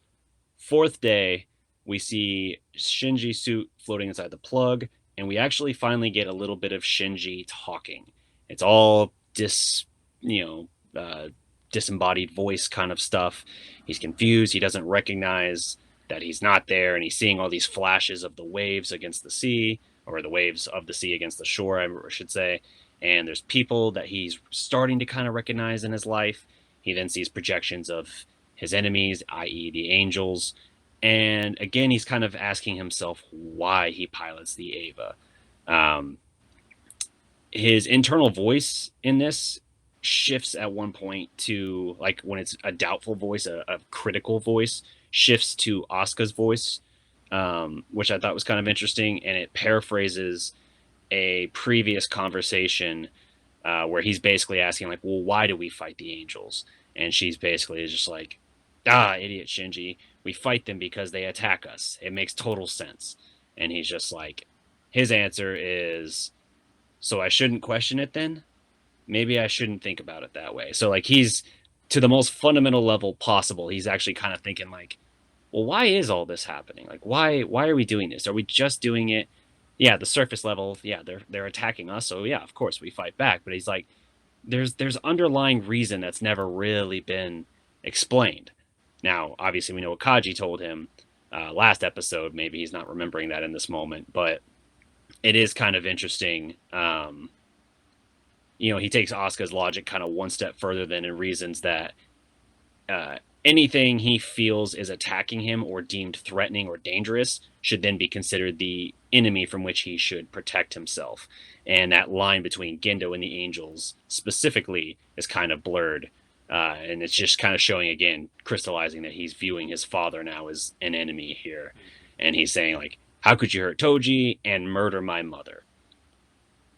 Fourth day, we see Shinji's suit floating inside the plug, and we actually finally get a little bit of Shinji talking. It's all disembodied voice kind of stuff. He's confused. He doesn't recognize that he's not there, and he's seeing all these flashes of the waves against the sea, or the waves of the sea against the shore, I should say. And there's people that he's starting to kind of recognize in his life. He then sees projections of his enemies, i.e., the angels. And again, he's kind of asking himself why he pilots the Ava. His internal voice in this shifts at one point to, like, when it's a doubtful voice, a critical voice, shifts to Asuka's voice, which I thought was kind of interesting. And it paraphrases a previous conversation where he's basically asking, like, well, why do we fight the angels? And she's basically just like, idiot Shinji. We fight them because they attack us. It makes total sense. And he's just like, his answer is, so I shouldn't question it then? Maybe I shouldn't think about it that way. So, like, he's, to the most fundamental level possible, he's actually kind of thinking, like, well, why is all this happening? Like, why are we doing this? Are we just doing it? Yeah, the surface level, yeah, they're attacking us, so yeah, of course we fight back. But he's like, there's underlying reason that's never really been explained. Now, obviously, we know what Kaji told him last episode. Maybe he's not remembering that in this moment, but it is kind of interesting. He takes Asuka's logic kind of one step further than in reasons that anything he feels is attacking him or deemed threatening or dangerous should then be considered the enemy from which he should protect himself. And that line between Gendo and the angels specifically is kind of blurred. And it's just kind of showing, again, crystallizing that he's viewing his father now as an enemy here. And he's saying, like, how could you hurt Toji and murder my mother?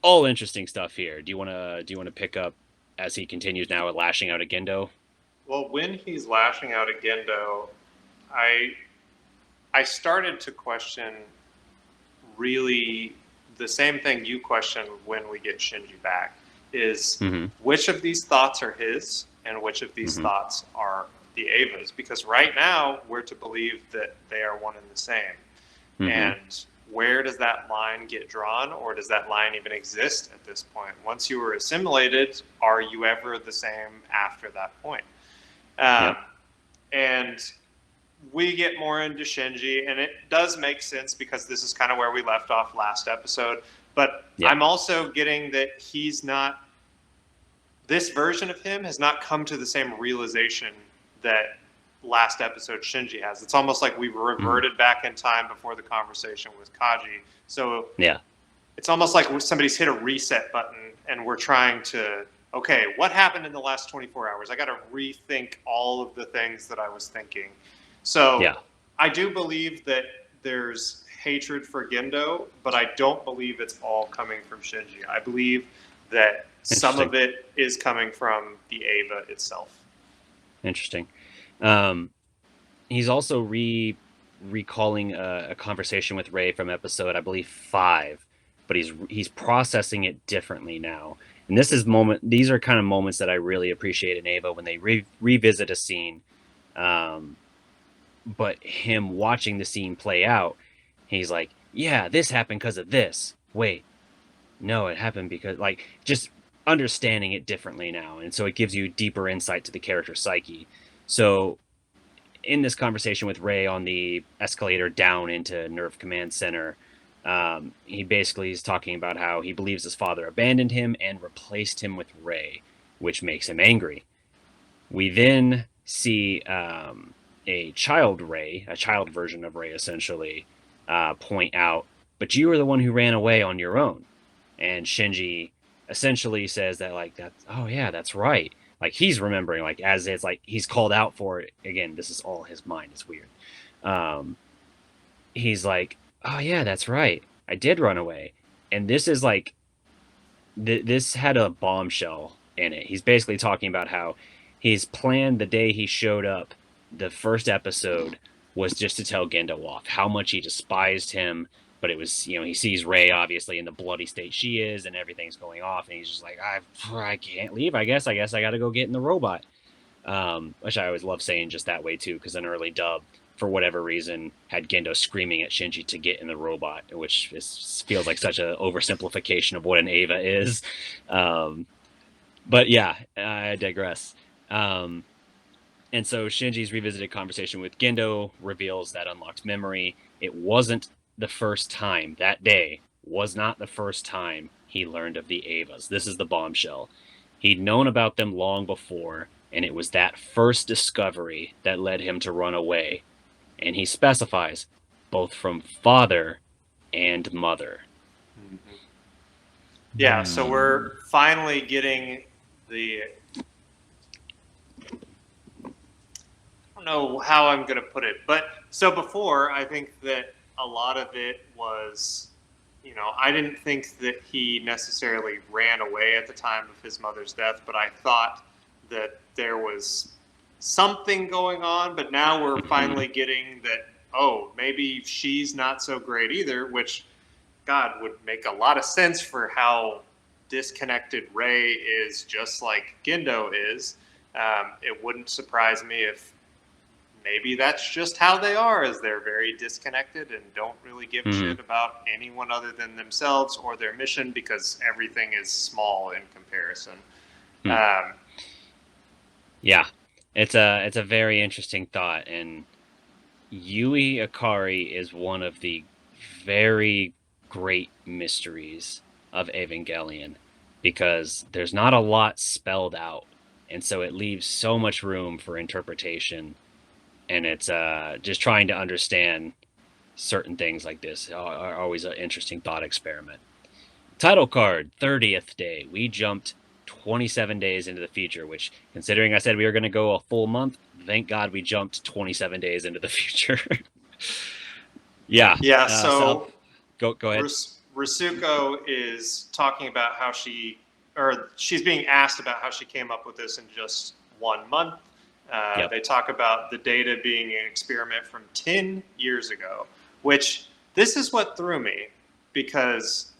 All interesting stuff here. Do you want to pick up as he continues now at lashing out at Gendo? Well, when he's lashing out at Gendo, I started to question really the same thing you question when we get Shinji back is which of these thoughts are his and which of these thoughts are the Avas, because right now we're to believe that they are one and the same. Mm-hmm. And where does that line get drawn, or does that line even exist at this point? Once you were assimilated, are you ever the same after that point? Yep. And we get more into Shinji, and it does make sense because this is kind of where we left off last episode. But Yep. I'm also getting that this version of him has not come to the same realization that last episode Shinji has. It's almost like we've reverted back in time before the conversation with Kaji. So yeah, it's almost like somebody's hit a reset button and we're trying to, okay, what happened in the last 24 hours? I got to rethink all of the things that I was thinking. So yeah. I do believe that there's hatred for Gendo, but I don't believe it's all coming from Shinji. I believe that some of it is coming from the Ava itself. Interesting. He's also recalling a conversation with Ray from episode, I believe, 5, but he's processing it differently now. And these are kind of moments that I really appreciate in Ava when they revisit a scene. But him watching the scene play out, he's like, yeah, this happened because of this. Wait, no, it happened because, like, just understanding it differently now. And so it gives you deeper insight to the character's psyche. So in this conversation with Ray on the escalator down into Nerv Command Center, he basically is talking about how he believes his father abandoned him and replaced him with Ray, which makes him angry. We then see a child version of Ray, essentially, point out, but you were the one who ran away on your own. And Shinji essentially says that, like, oh yeah, that's right. Like, he's remembering, like, as it's like he's called out for it again. This is all his mind. It's weird. He's like, oh yeah, that's right. I did run away. And this is like, this had a bombshell in it. He's basically talking about how his plan the day he showed up, the first episode, was just to tell Gendo off how much he despised him. But it was, he sees Ray obviously in the bloody state she is, and everything's going off, and he's just like, I can't leave. I guess I got to go get in the robot. Which I always love saying just that way too, because an early dub, for whatever reason, had Gendo screaming at Shinji to get in the robot, which feels like such an oversimplification of what an Ava is. But yeah, I digress. And so Shinji's revisited conversation with Gendo reveals that unlocked memory. It wasn't the first time. That day was not the first time he learned of the Avas. This is the bombshell. He'd known about them long before, and it was that first discovery that led him to run away. And he specifies both from father and mother. Mm-hmm. Yeah, so we're finally getting the... I don't know how I'm going to put it, but so before, I think that a lot of it was, I didn't think that he necessarily ran away at the time of his mother's death, but I thought that there was something going on. But now we're finally getting that, oh, maybe she's not so great either, which, God, would make a lot of sense for how disconnected Ray is, just like Gendo is. It wouldn't surprise me if maybe that's just how they are, is they're very disconnected and don't really give a shit about anyone other than themselves or their mission, because everything is small in comparison. Yeah, it's a very interesting thought, and Yui Akari is one of the very great mysteries of Evangelion, because there's not a lot spelled out, and so it leaves so much room for interpretation. And it's just trying to understand certain things like this are always an interesting thought experiment. Title card, 30th day. We jumped 27 days into the future, which, considering I said we were going to go a full month, thank God we jumped 27 days into the future. Yeah. Yeah, so go ahead. Ritsuko is talking about how she's being asked about how she came up with this in just 1 month. They talk about the data being an experiment from 10 years ago, which this is what threw me, because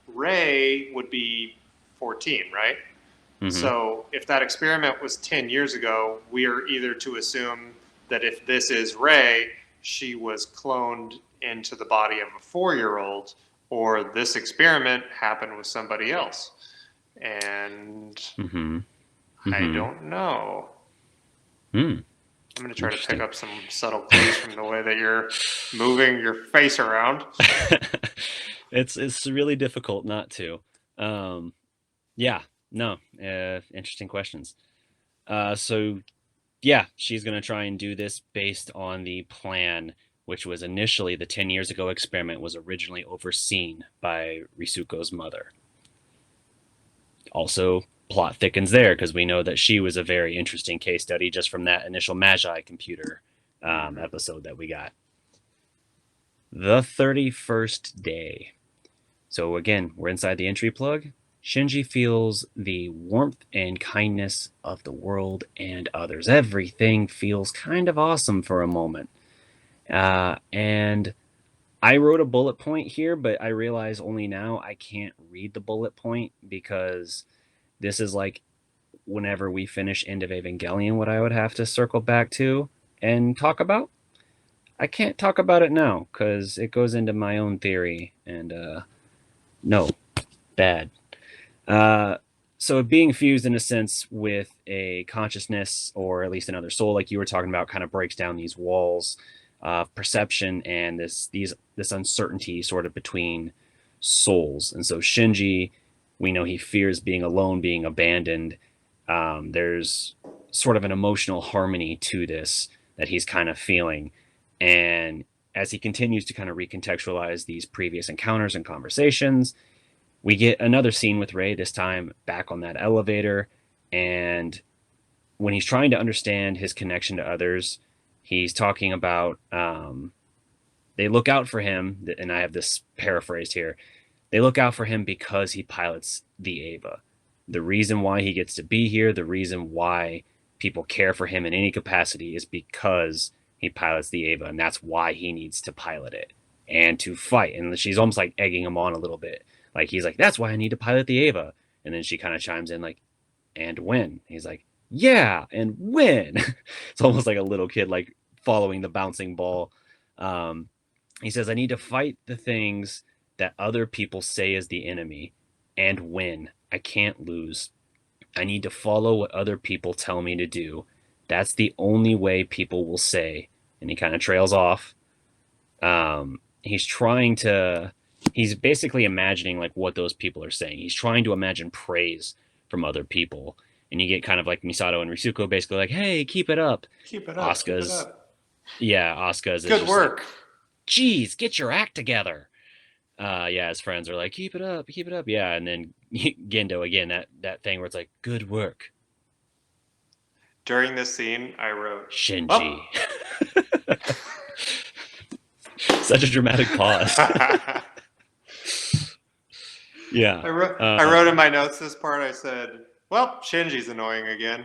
Ray would be 14, right? Mm-hmm. So if that experiment was 10 years ago, we are either to assume that if this is Ray, she was cloned into the body of a 4-year-old, or this experiment happened with somebody else. And Mm-hmm. I Mm-hmm. don't know. Hmm. I'm going to try to pick Interesting. up some subtle clues from the way that you're moving your face around. It's really difficult not to. Um, yeah, no, interesting questions. So yeah, she's gonna try and do this based on the plan, which was initially the 10 years ago experiment was originally overseen by Risuko's mother. Also, plot thickens there because we know that she was a very interesting case study just from that initial Magi computer Mm-hmm. episode that we got. The 31st day. So again, we're inside the entry plug. Shinji feels the warmth and kindness of the world and others. Everything feels kind of awesome for a moment. And I wrote a bullet point here, but I realize only now I can't read the bullet point because this is like whenever we finish End of Evangelion, what I would have to circle back to and talk about. I can't talk about it now because it goes into my own theory, and no, bad. Uh, so being fused in a sense with a consciousness or at least another soul, like you were talking about, kind of breaks down these walls of perception and this uncertainty sort of between souls. And so Shinji, we know he fears being alone, being abandoned. There's sort of an emotional harmony to this that he's kind of feeling, and as he continues to kind of recontextualize these previous encounters and conversations, we get another scene with Ray, this time back on that elevator. And when he's trying to understand his connection to others, he's talking about they look out for him. And I have this paraphrased here. They look out for him because he pilots the Ava. The reason why he gets to be here, the reason why people care for him in any capacity is because he pilots the Ava. And that's why he needs to pilot it and to fight. And she's almost like egging him on a little bit. Like he's like, that's why I need to pilot the Ava. And then she kind of chimes in like, and when? He's like, yeah, and when? It's almost like a little kid like following the bouncing ball. Um, he says, I need to fight the things that other people say is the enemy and win. I can't lose. I need to follow what other people tell me to do. That's the only way people will say. And he kind of trails off. He's trying to, he's basically imagining like what those people are saying. He's trying to imagine praise from other people. And you get kind of like Misato and Ritsuko basically like, hey, keep it up. Keep it up. Keep it Asuka's, up. yeah, Asuka's is Good just like, work. geez, get your act together. Yeah, his friends are like, keep it up, keep it up. Yeah, and then Gendo again, that thing where it's like, good work, During this scene, I wrote, Shinji. "Well." Such a dramatic pause. Yeah. I wrote in my notes this part. I said, "Well, Shinji's annoying again."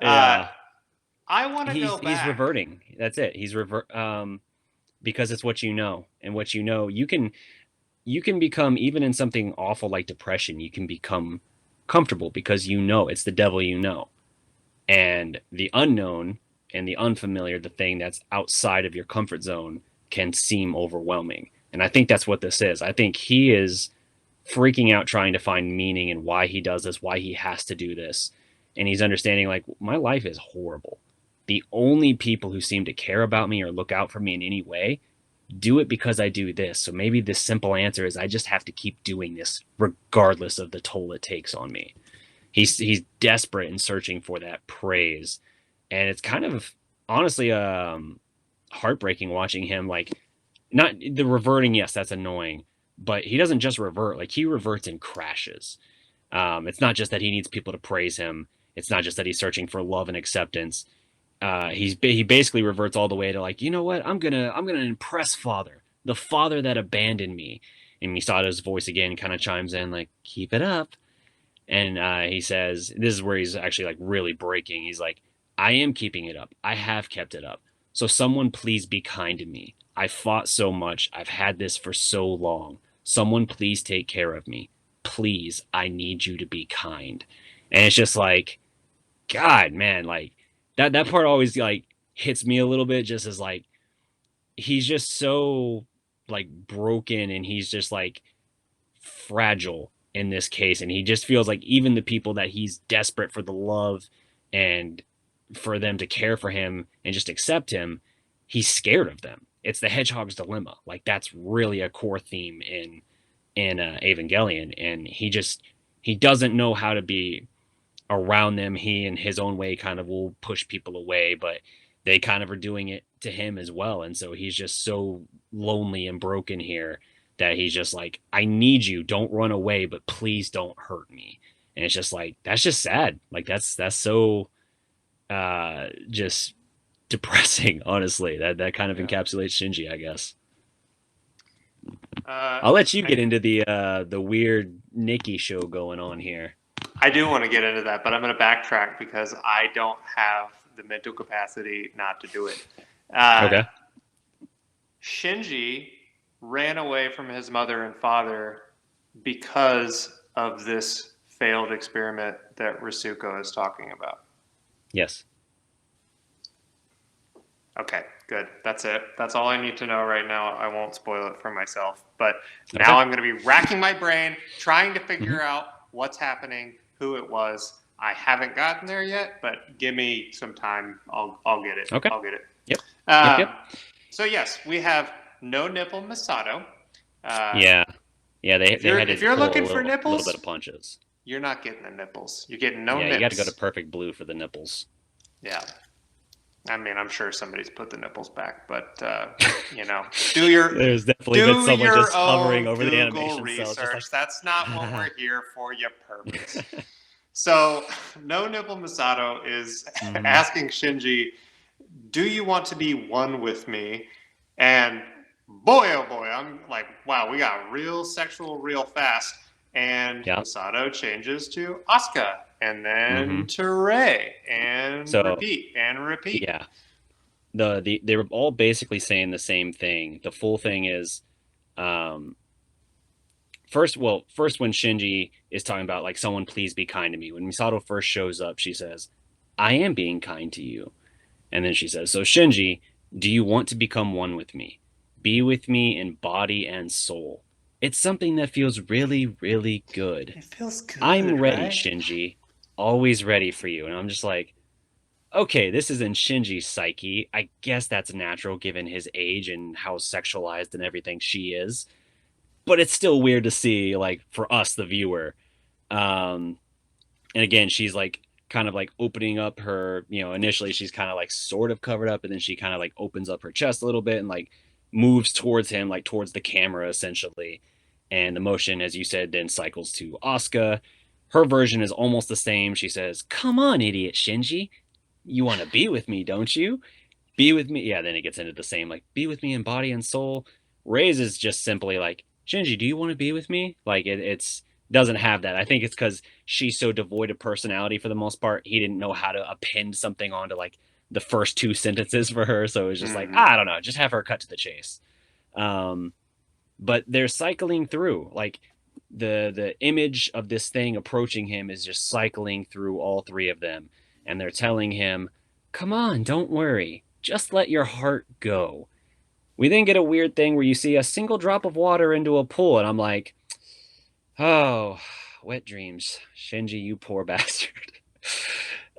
Uh, Yeah. I want to go He's back. reverting. That's it. He's revert because it's what you know. And what you know, you can become even in something awful like depression, you can become comfortable because you know it's the devil you know. And the unknown and the unfamiliar, the thing that's outside of your comfort zone, can seem overwhelming. And I think that's what this is. I think he is freaking out trying to find meaning in why he does this, why he has to do this. And he's understanding like my life is horrible. The only people who seem to care about me or look out for me in any way do it because I do this. So maybe the simple answer is I just have to keep doing this regardless of the toll it takes on me. He's desperate and searching for that praise, and it's kind of honestly heartbreaking watching him like not the reverting. Yes, that's annoying, but he doesn't just revert. Like he reverts and crashes. It's not just that he needs people to praise him. It's not just that he's searching for love and acceptance. He basically reverts all the way to like, you know what? I'm gonna impress father, the father that abandoned me. And Misato's voice again kind of chimes in like, keep it up. And he says, this is where he's actually like really breaking. He's like, I am keeping it up. I have kept it up. So someone please be kind to me. I fought so much. I've had this for so long. Someone please take care of me. Please, I need you to be kind. And it's just like, God, man, like that part always like hits me a little bit, just as like he's just so like broken, and he's just like fragile in this case, and he just feels like even the people that he's desperate for the love and for them to care for him and just accept him, he's scared of them. It's the hedgehog's dilemma. Like that's really a core theme in Evangelion, and he doesn't know how to be around them. He in his own way kind of will push people away, but they kind of are doing it to him as well. And so he's just so lonely and broken here that he's just like, I need you. Don't run away, but please don't hurt me. And it's just like, that's just sad. Like that's so just depressing, honestly. That kind of Yeah. encapsulates Shinji, I guess. Uh, I'll let you get I, into the weird Nikki show going on here. I do want to get into that, but I'm going to backtrack because I don't have the mental capacity not to do it. Okay. Shinji ran away from his mother and father because of this failed experiment that Ritsuko is talking about. Yes. Okay, good. That's it. That's all I need to know right now. I won't spoil it for myself. But Okay. now I'm going to be racking my brain, trying to figure Mhm. out what's happening, who it was. I haven't gotten there yet, but give me some time. I'll get it. Okay. I'll get it. Yep. Yep. Um, Yep. so yes, we have no nipple Misato. Uh, Yeah. Yeah, if they had if to you're pull a looking for little bit nipples, of punches. you're not getting the nipples. You're getting no Yeah, you got to go to nips. perfect blue for the nipples. Yeah. I mean, I'm sure somebody's put the nipples back, but you know, do your There's definitely been do someone your just hovering own over the Google animation cell, just like. research. That's not what we're here for, you perverts. So, no nipple Misato is Mhm. asking Shinji, "Do you want to be one with me?" And boy, oh boy, I'm like, wow, we got real sexual real fast. And Yeah. Misato changes to Asuka, and then Hmm. to Rei, and So repeat and repeat. yeah, they were all basically saying the same thing. The full thing is, um, first when Shinji is talking about like someone please be kind to me. When Misato first shows up, she says, "I am being kind to you." And then she says, "So Shinji, do you want to become one with me? Be with me in body and soul. It's something that feels really, really good. It feels I'm good, ready, right? Shinji. Always ready for you." And I'm just like, okay, this is in Shinji's psyche. I guess that's natural given his age and how sexualized and everything she is. But it's still weird to see, like, for us, the viewer. Um, and again, she's like kind of like opening up her, initially she's kind of like sort of covered up, and then she kind of like opens up her chest a little bit and like moves towards him, like towards the camera essentially. And the motion, as you said, then cycles to Asuka. Her version is almost the same. She says, "Come on, idiot Shinji. You want to be with me, don't you? Be with me." Yeah, then it gets into the same, like, be with me in body and soul. Ray's is just simply like, "Shinji, do you want to be with me?" Like, it's doesn't have that. I think it's because she's so devoid of personality for the most part. He didn't know how to append something onto like the first two sentences for her. So it was just like, Mm-hmm. I don't know, just have her cut to the chase. Um, but they're cycling through like the image of this thing approaching him is just cycling through all three of them, and they're telling him, "Come on, don't worry, just let your heart go." We then get a weird thing where you see a single drop of water into a pool, and I'm like, oh, wet dreams, Shinji, you poor bastard.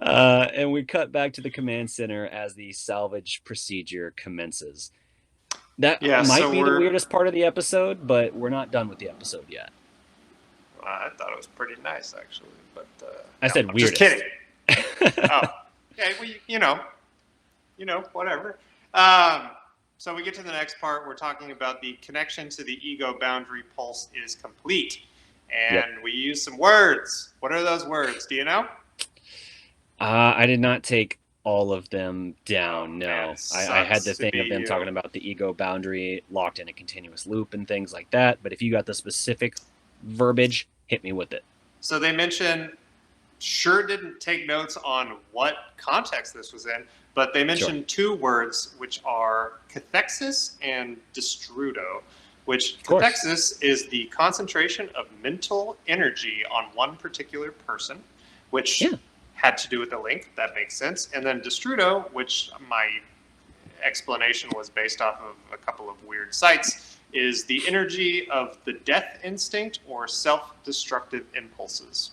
And we cut back to the command center as the salvage procedure commences. That Yeah, might so be the we're. weirdest part of the episode, but we're not done with the episode yet. I thought it was pretty nice, actually, but I no, said I'm just kidding. weirdest. Oh, okay. Well, whatever. Um, so we get to the next part. We're talking about the connection to the ego boundary pulse is complete, Yep. and we use some words. What are those words? Do you know? I did not take all of them Oh down. man, No, it I had the sucks to thing be of them you. talking about the ego boundary locked in a continuous loop and things like that. But if you got the specific verbiage, hit me with it. So they mention. Sure didn't take notes on what context this was in, but they Sure. mentioned two words which are cathexis and distrudo, which Of course. cathexis is the concentration of mental energy on one particular person, which Yeah. had to do with the link. That makes sense. And then Destrudo, which my explanation was based off of a couple of weird sites, is the energy of the death instinct or self-destructive impulses.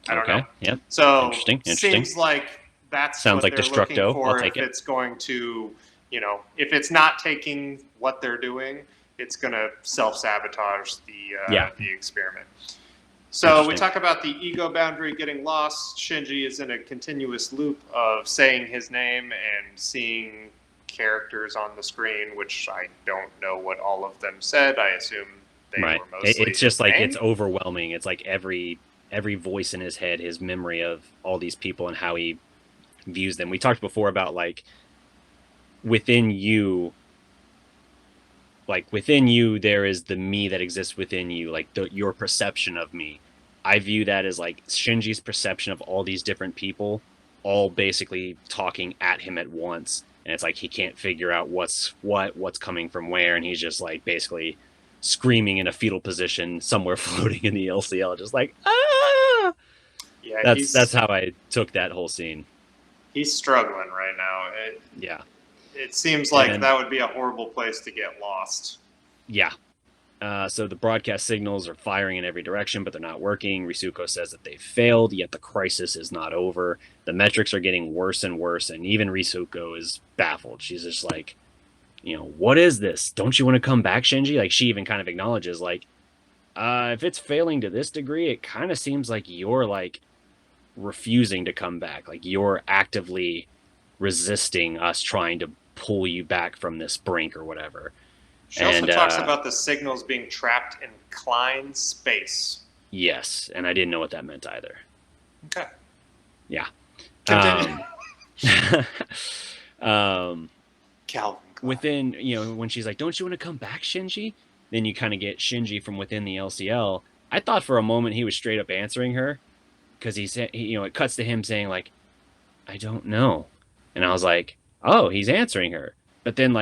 I don't know. Okay. Yep. So Interesting. seems like that's Sounds what like they're looking Destructo. I'll for. take If it. it's going to, if it's not taking what they're doing, it's going to self-sabotage Yeah. the experiment. So we Interesting. talk about the ego boundary getting lost. Shinji is in a continuous loop of saying his name and seeing characters on the screen, which I don't know what all of them said. I assume they Right. were mostly It's just his like it's name. overwhelming. It's like every voice in his head, his memory of all these people and how he views them. We talked before about within you, within you, there is the me that exists within you, your perception of me. I view that as like Shinji's perception of all these different people, all basically talking at him at once. And it's like he can't figure out what's coming from where, and he's just like basically screaming in a fetal position somewhere floating in the LCL, just like ah. Yeah, That's how I took that whole scene. he's struggling right now. Yeah, It seems like and that would be a horrible place to get lost. yeah. So the broadcast signals are firing in every direction, but they're not working. Risuko says that they failed, yet the crisis is not over. The metrics are getting worse and worse, and even Risuko is baffled. She's just like, what is this? Don't you want to come back, Shinji? Like, she even kind of acknowledges, like, if it's failing to this degree, it kind of seems like you're like refusing to come back. Like, you're actively resisting us trying to pull you back from this brink or whatever. She also And talks about the signals being trapped in Klein space. yes, and I didn't know what that meant either. Okay. Yeah. Continue. Calvin Klein. Within, when she's like, "Don't you want to come back, Shinji?" Then you kind of get Shinji from within the LCL. I thought for a moment he was straight up answering her because he said, it cuts to him saying like, "I don't know," and I was like, "Oh, he's answering her." But then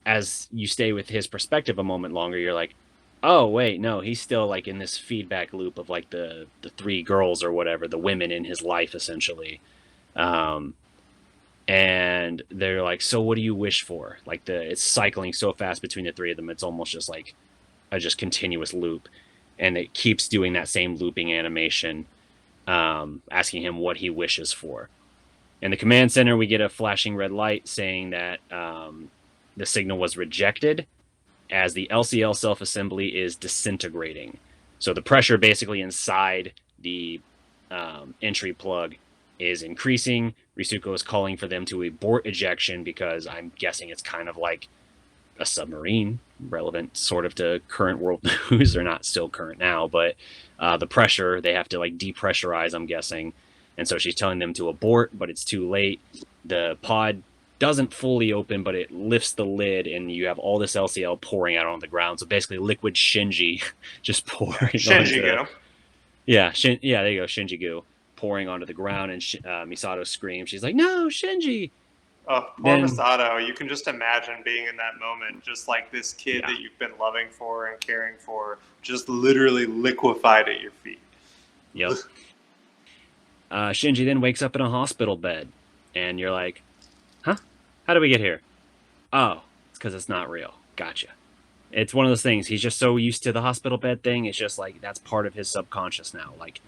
as you stay with his perspective a moment longer, you're like, "Oh, wait, no, he's still like in this feedback loop of like the three girls or whatever, the women in his life essentially." And they're like, "So what do you wish for?" Like it's cycling so fast between the three of them, it's almost just like a just continuous loop, and it keeps doing that same looping animation, asking him what he wishes for. In the command center, we get a flashing red light saying that the signal was rejected as the LCL self-assembly is disintegrating. So the pressure basically inside the entry plug is increasing. Risuko is calling for them to abort ejection because I'm guessing it's kind of like a submarine, relevant sort of to current world news. They're not still current now, but the pressure, they have to like depressurize, I'm guessing. And so she's telling them to abort, but it's too late. The pod doesn't fully open, but it lifts the lid, and you have all this LCL pouring out on the ground. So basically, liquid Shinji just pouring Shinji onto. go. Yeah, there you go, Shinji goo pouring onto the ground, and Misato screams. She's like, "No, Shinji!" Oh, poor Then, Misato. You can just imagine being in that moment, just like this kid yeah, that you've been loving for and caring for, just literally liquefied at your feet. yep. Shinji then wakes up in a hospital bed, and you're like, "Huh? How did we get here?" Oh, it's because it's not real. Gotcha. It's one of those things. He's just so used to the hospital bed thing. It's just like that's part of his subconscious now. Like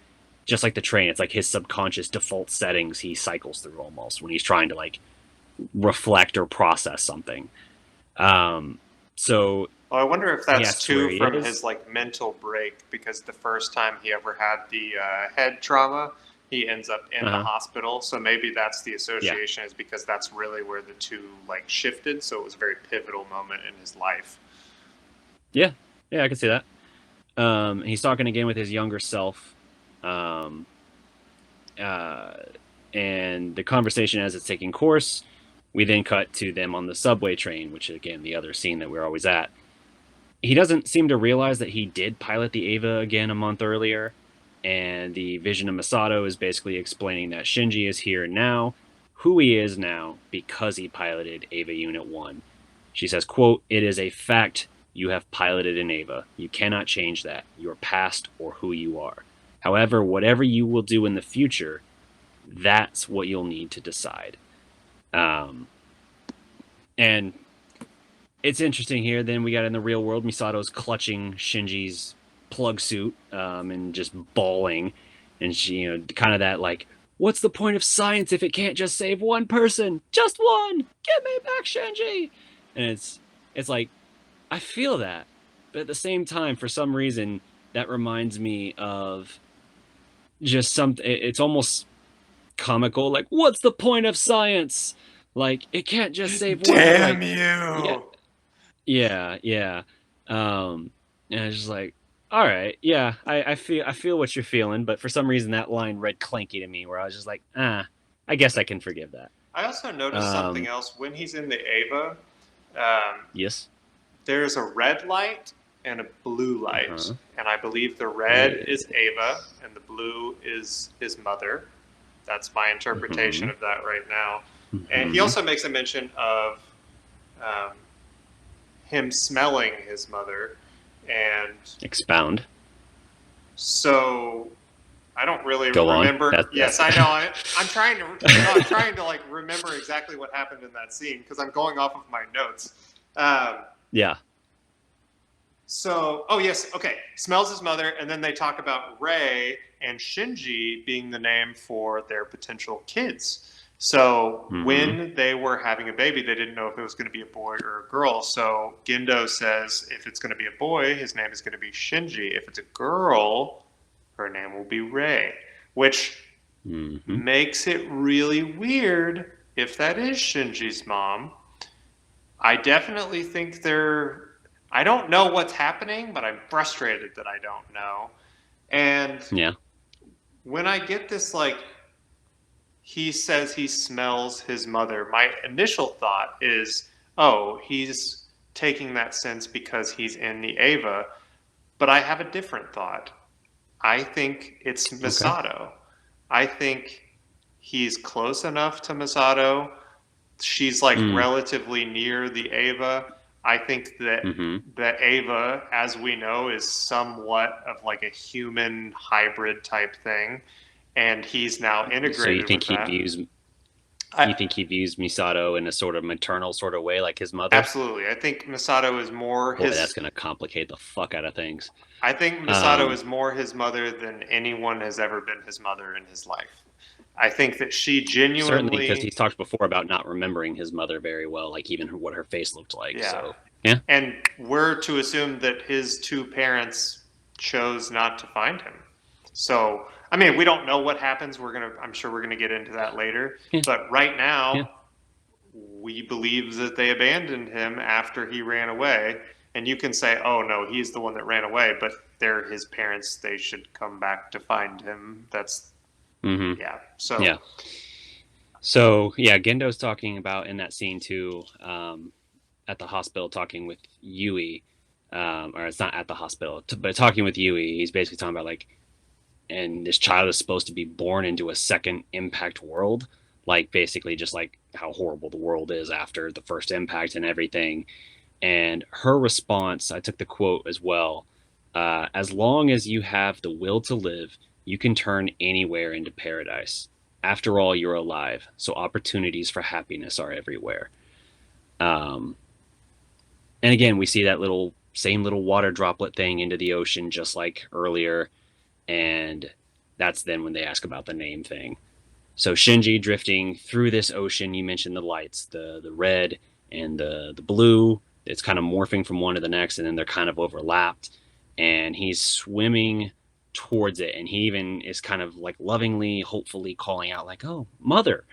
just like the train, it's like his subconscious default settings he cycles through almost when he's trying to like reflect or process something. Um, so Well, I wonder if he that's asks where too he from is. his like mental break, because the first time he ever had the head trauma, he ends up in the Uh-huh. hospital. So maybe that's the Yeah, association, is because that's really where the two like shifted. So it was a very pivotal moment in his life. yeah, yeah. I can see that. He's talking again with his younger self. Um, uh, and the conversation as it's taking course, we then cut to them on the subway train, which is again the other scene that we're always at. He doesn't seem to realize that he did pilot the Ava again a month earlier, and the vision of Misato is basically explaining that Shinji is here now, who he is now, because he piloted Ava Unit 1. She says, quote, "It is a fact you have piloted an Ava. You cannot change that, your past or who you are." However, whatever you will do in the future, that's what you'll need to decide. Um, and it's interesting here. Then we got in the real world, Misato's clutching Shinji's plug suit and just bawling, and she, kind of that like, what's the point of science if it can't just save one person? Just one. Get me back, Shinji. And it's like I feel that, but at the same time, for some reason, that reminds me of just something. It's almost comical. Like, what's the point of science? Like, it can't just save one. Damn Like, yeah, you! yeah. And I was just like, all right, yeah, I feel what you're feeling, but for some reason that line read clanky to me, where I was just like, I guess I can forgive that. I also noticed something Um, else when he's in the Ava. Um, yes. there's a red light and a blue light, Uh-huh. and I believe the red Yeah. is Ava and the blue is his mother. That's my interpretation Mm-hmm. of that right now. And he Mm-hmm. also makes a mention of um, him smelling his mother, and Expound. so I don't really Go on. remember. Yes, I know. I'm trying to. I'm trying to like remember exactly what happened in that scene because I'm going off of my notes. Um, Yeah. So, oh yes, okay. Smells his mother, and then they talk about Rei and Shinji being the name for their potential kids. So Mm-hmm. when they were having a baby, they didn't know if it was going to be a boy or a girl. So Gendo says if it's going to be a boy, his name is going to be Shinji. If it's a girl, her name will be Rei, which Mm-hmm. makes it really weird if that is Shinji's mom. I definitely think they're. I don't know what's happening, but I'm frustrated that I don't know. And Yeah. when I get this, like, he says he smells his mother, my initial thought is, oh, he's taking that sense because he's in the Ava. But I have a different thought. I think it's Okay. Misato. I think he's close enough to Misato. She's like Mm. relatively near the Ava. I think that Mm-hmm. the Ava, as we know, is somewhat of like a human hybrid type thing, and he's now So you integrated think with he that. views I, you think he views Misato in a sort of maternal sort of way, like his mother? absolutely, I think Misato is more Boy, that's his. gonna complicate the fuck out of things. I think Misato Um, is more his mother than anyone has ever been his mother in his life. I think that she Certainly, because genuinely, he's talked before about not remembering his mother very well, like even what her face looked like. yeah. So yeah, And we're to assume that his two parents chose not to find him. So, I mean, we don't know what happens. I'm sure we're gonna get into that later. yeah, But right yeah. now, we believe that they abandoned him after he ran away. And you can say, oh no, he's the one that ran away, but they're his parents. They should come back to find him. That's, Mm-hmm. yeah. So, Yeah. So yeah, Gendo's talking about in that scene too, at the hospital, talking with Yui, or it's not at the hospital, but talking with Yui. He's basically talking about like, and this child is supposed to be born into a second impact world, like basically just like how horrible the world is after the first impact and everything. And her response, I took the quote as well. As long as you have the will to live, you can turn anywhere into paradise. After all, you're alive, so opportunities for happiness are everywhere. Um, and again, we see that little same little water droplet thing into the ocean, just like earlier. And that's then when they ask about the name thing. So Shinji drifting through this ocean. You mentioned the lights, the red and the blue. It's kind of morphing from one to the next, and then they're kind of overlapped. And he's swimming towards it, and he even is kind of like lovingly, hopefully calling out like, "Oh, mother!"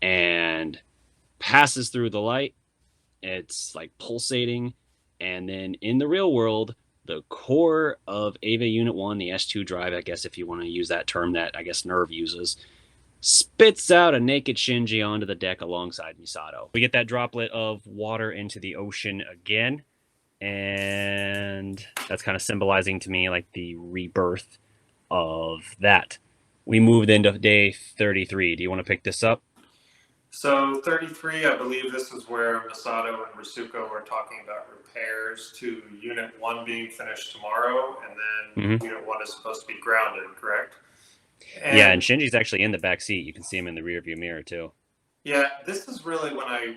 and passes through the light. It's like pulsating, and then in the real world, the core of Ava Unit One, the S2 drive, I guess if you want to use that term that I guess Nerv uses, spits out a naked Shinji onto the deck alongside Misato. We get that droplet of water into the ocean again, and that's kind of symbolizing to me like the rebirth of that. We moved into day 33. Do you want to pick this up? So 33, I believe this is where Misato and Ritsuko were talking about repairs to Unit 1 being finished tomorrow, and then Hmm. Unit 1 is supposed to be grounded, correct? Yeah, and And Shinji's actually in the back seat. You can see him in the rearview mirror too. yeah, this is really when I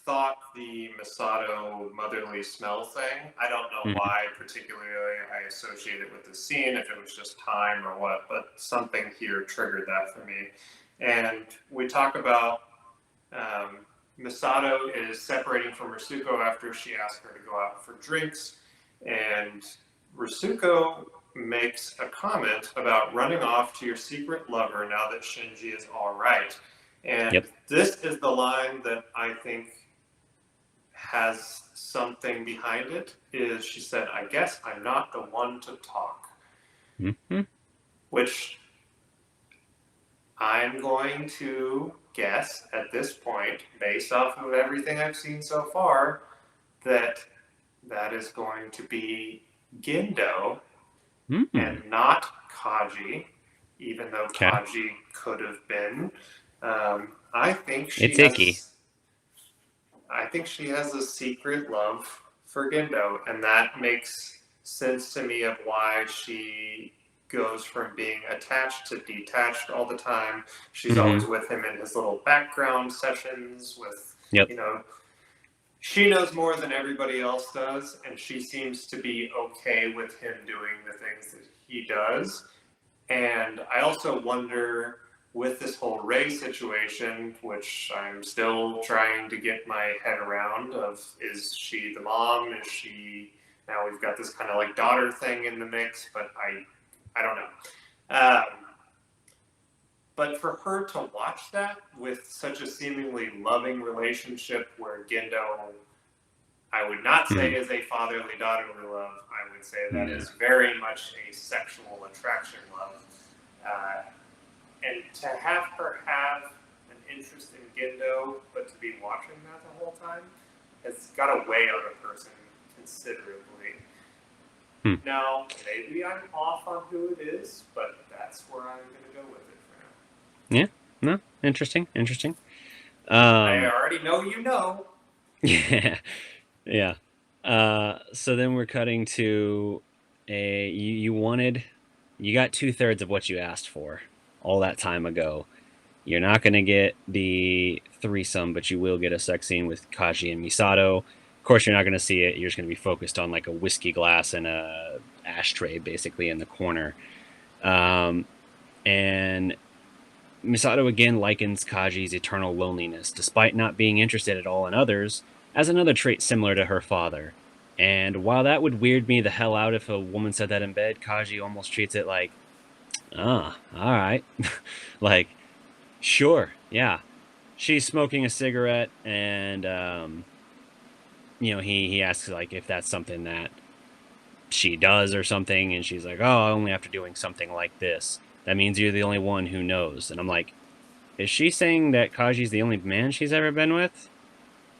thought the Misato motherly smell thing. I don't know Hmm. why particularly I associate it with the scene, if it was just time or what, but something here triggered that for me. And we talk about um, Misato is separating from Ritsuko after she asks her to go out for drinks, and Ritsuko makes a comment about running off to your secret lover now that Shinji is all right. And Yep. this is the line that I think has something behind it. Is she said, "I guess I'm not the one to talk," Hmm. which I'm going to guess at this point, based off of everything I've seen so far, that that is going to be Gendo Hmm. and not Kaji, even though Okay. Kaji could have been. I think she It's icky. has. I think she has a secret love for Gendo, and that makes sense to me of why she goes from being attached to detached all the time. She's Hmm. always with him in his little background sessions with, Yep. you know, she knows more than everybody else does, and she seems to be okay with him doing the things that he does. And I also wonder with this whole Ray situation, which I'm still trying to get my head around of is she the mom? Is she now we've got this kind of like daughter thing in the mix, but I don't know. But for her to watch that with such a seemingly loving relationship where Gendo I would not Hmm. say is a fatherly daughterly love. I would say that Yeah. is very much a sexual attraction love. Uh, and to have her have an interest in Gendo, but to be watching that the whole time, has got to weigh on a person considerably. Hmm. Now, maybe I'm off on who it is, but that's where I'm going to go with it for Yeah. No. Interesting. Interesting. now. I Um. already know you know. Yeah. Yeah. So then we're cutting to you got 2/3 of what you asked for all that time ago. You're not gonna get the threesome, but you will get a sex scene with Kaji and Misato. Of course, you're not gonna see it. You're just gonna be focused on like a whiskey glass and a ashtray, basically in the corner. Um, and Misato again likens Kaji's eternal loneliness, despite not being interested at all in others, as another trait similar to her father. And while that would weird me the hell out if a woman said that in bed, Kaji almost treats it like, ah, all right. Like, sure, yeah. She's smoking a cigarette, and he asks like if that's something that she does or something, and she's like, oh, only after doing something like this. That means you're the only one who knows. And I'm like, is she saying that Kaji's the only man she's ever been with?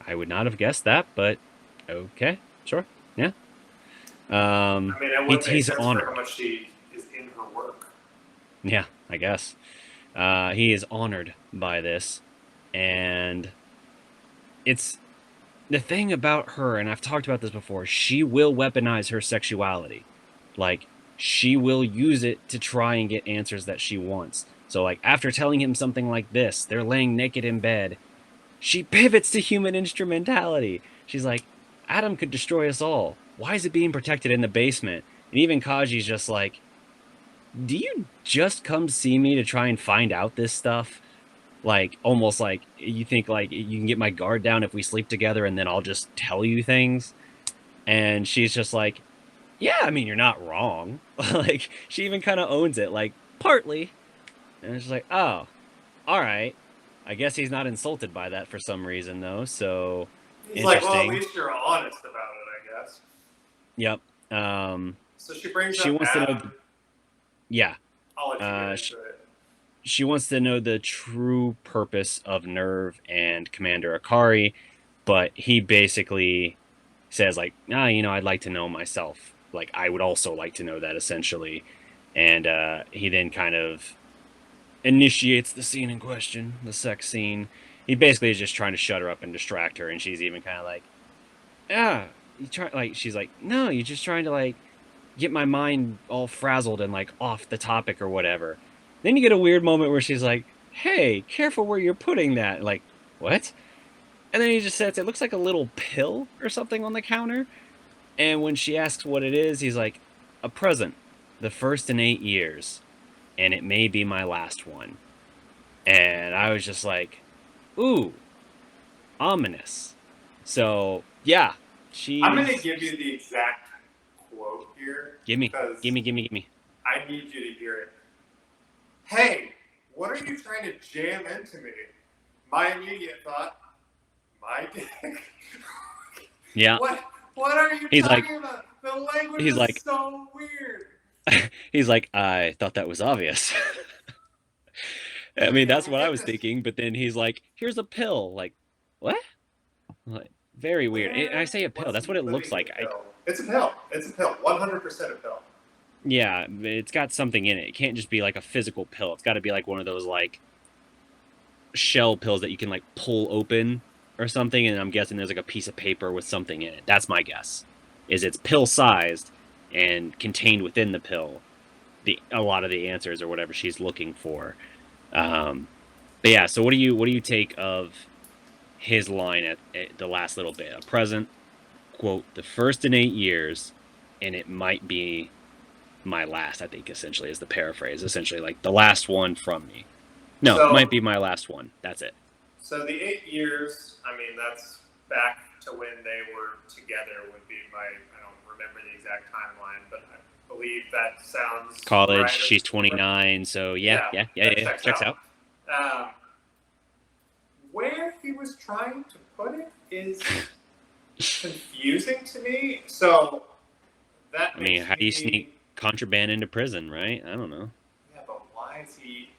I would not have guessed that, but okay, sure, yeah. I mean, it He, would make he's sense for how honored. much she is in her work. Yeah, I guess. He is honored by this, and it's the thing about her, and I've talked about this before. She will weaponize her sexuality, like she will use it to try and get answers that she wants. So, like after telling him something like this, they're laying naked in bed. She pivots to human instrumentality. She's like, Adam could destroy us all. Why is it being protected in the basement? And even Kaji's just like, do you just come see me to try and find out this stuff? Like, almost like you think like you can get my guard down if we sleep together and then I'll just tell you things. And she's just like, yeah, I mean, you're not wrong. Like, she even kind of owns it, like, partly. And it's like, oh, all right. I guess he's not insulted by that for some reason, though. So He's like, well, at interesting. least you're honest about it, I guess. Yep. Um, So she brings she up wants to know. Adam. Yeah. I'll let you get Uh, into she, it. she wants to know the true purpose of Nerv and Commander Akari, but he basically says like, ah, I'd like to know myself. Like, I would also like to know that essentially. And he then kind of initiates the scene in question, the sex scene, he basically is just trying to shut her up and distract her, and she's even kind of like, "Yeah, you try." Like she's like, "No, you're just trying to like get my mind all frazzled and like off the topic or whatever." Then you get a weird moment where she's like, "Hey, careful where you're putting that." Like, what? And then he just says it looks like a little pill or something on the counter. And when she asks what it is, he's like, "A present, the first in 8 years, and it may be my last one." And I was just like, "Ooh, ominous." So yeah, I'm going to she's give you the exact quote here give me, because give me. I need you to hear it. Hey, what are you trying to jam into me? My immediate thought, my dick. Yeah, What are you he's like, talking about? The language he's is like, so weird. he's like, I thought that was obvious. I Like, mean, have that's we what I hit was this? thinking. But then he's like, "Here's a pill." Like, what? Like, very weird. And I Where say a pill. was That's he what it looks putting the like. pill? It's a pill. It's a pill. 100% a pill. Yeah, it's got something in it. It can't just be like a physical pill. It's got to be like one of those like shell pills that you can like pull open or something. And I'm guessing there's like a piece of paper with something in it. That's my guess. Is it's pill sized and contained within the pill a lot of the answers or whatever she's looking for. Um, but yeah, so what do you take of his line at the last little bit? A present, quote, the first in 8 years, and it might be my last, I think essentially is the paraphrase. Essentially like the last one from me. No, might So, be my last one. That's it. so the 8 years. I mean, that's back to when they were together. Would be my. I don't remember the exact timeline, but I believe that sounds College, right. she's 29, so Yeah, that yeah. checks Checks out. out. Um, where he was trying to put it is confusing to me. So that I mean, makes how do you me. sneak contraband into prison, right? I don't know. Yeah, but why is he?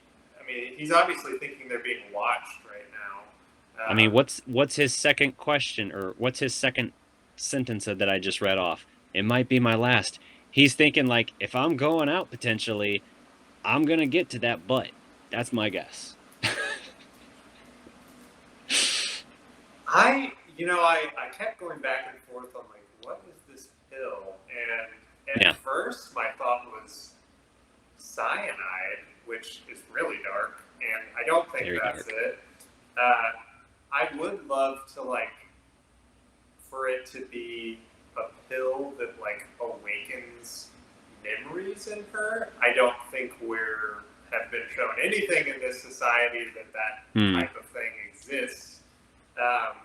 I mean, he's obviously thinking they're being watched right now. I mean, what's his second question or what's his second sentence that I just read off? It might be my last. He's thinking like if I'm going out potentially, I'm gonna get to that butt. That's my guess. I kept going back and forth on like, what is this pill? And Yeah, at first, my thought was cyanide, which is really dark, and I don't think very that's dark. it. I would love to like for it to be a pill that like awakens memories in her. I don't think we're have been shown anything in this society that Hmm. type of thing exists. Um,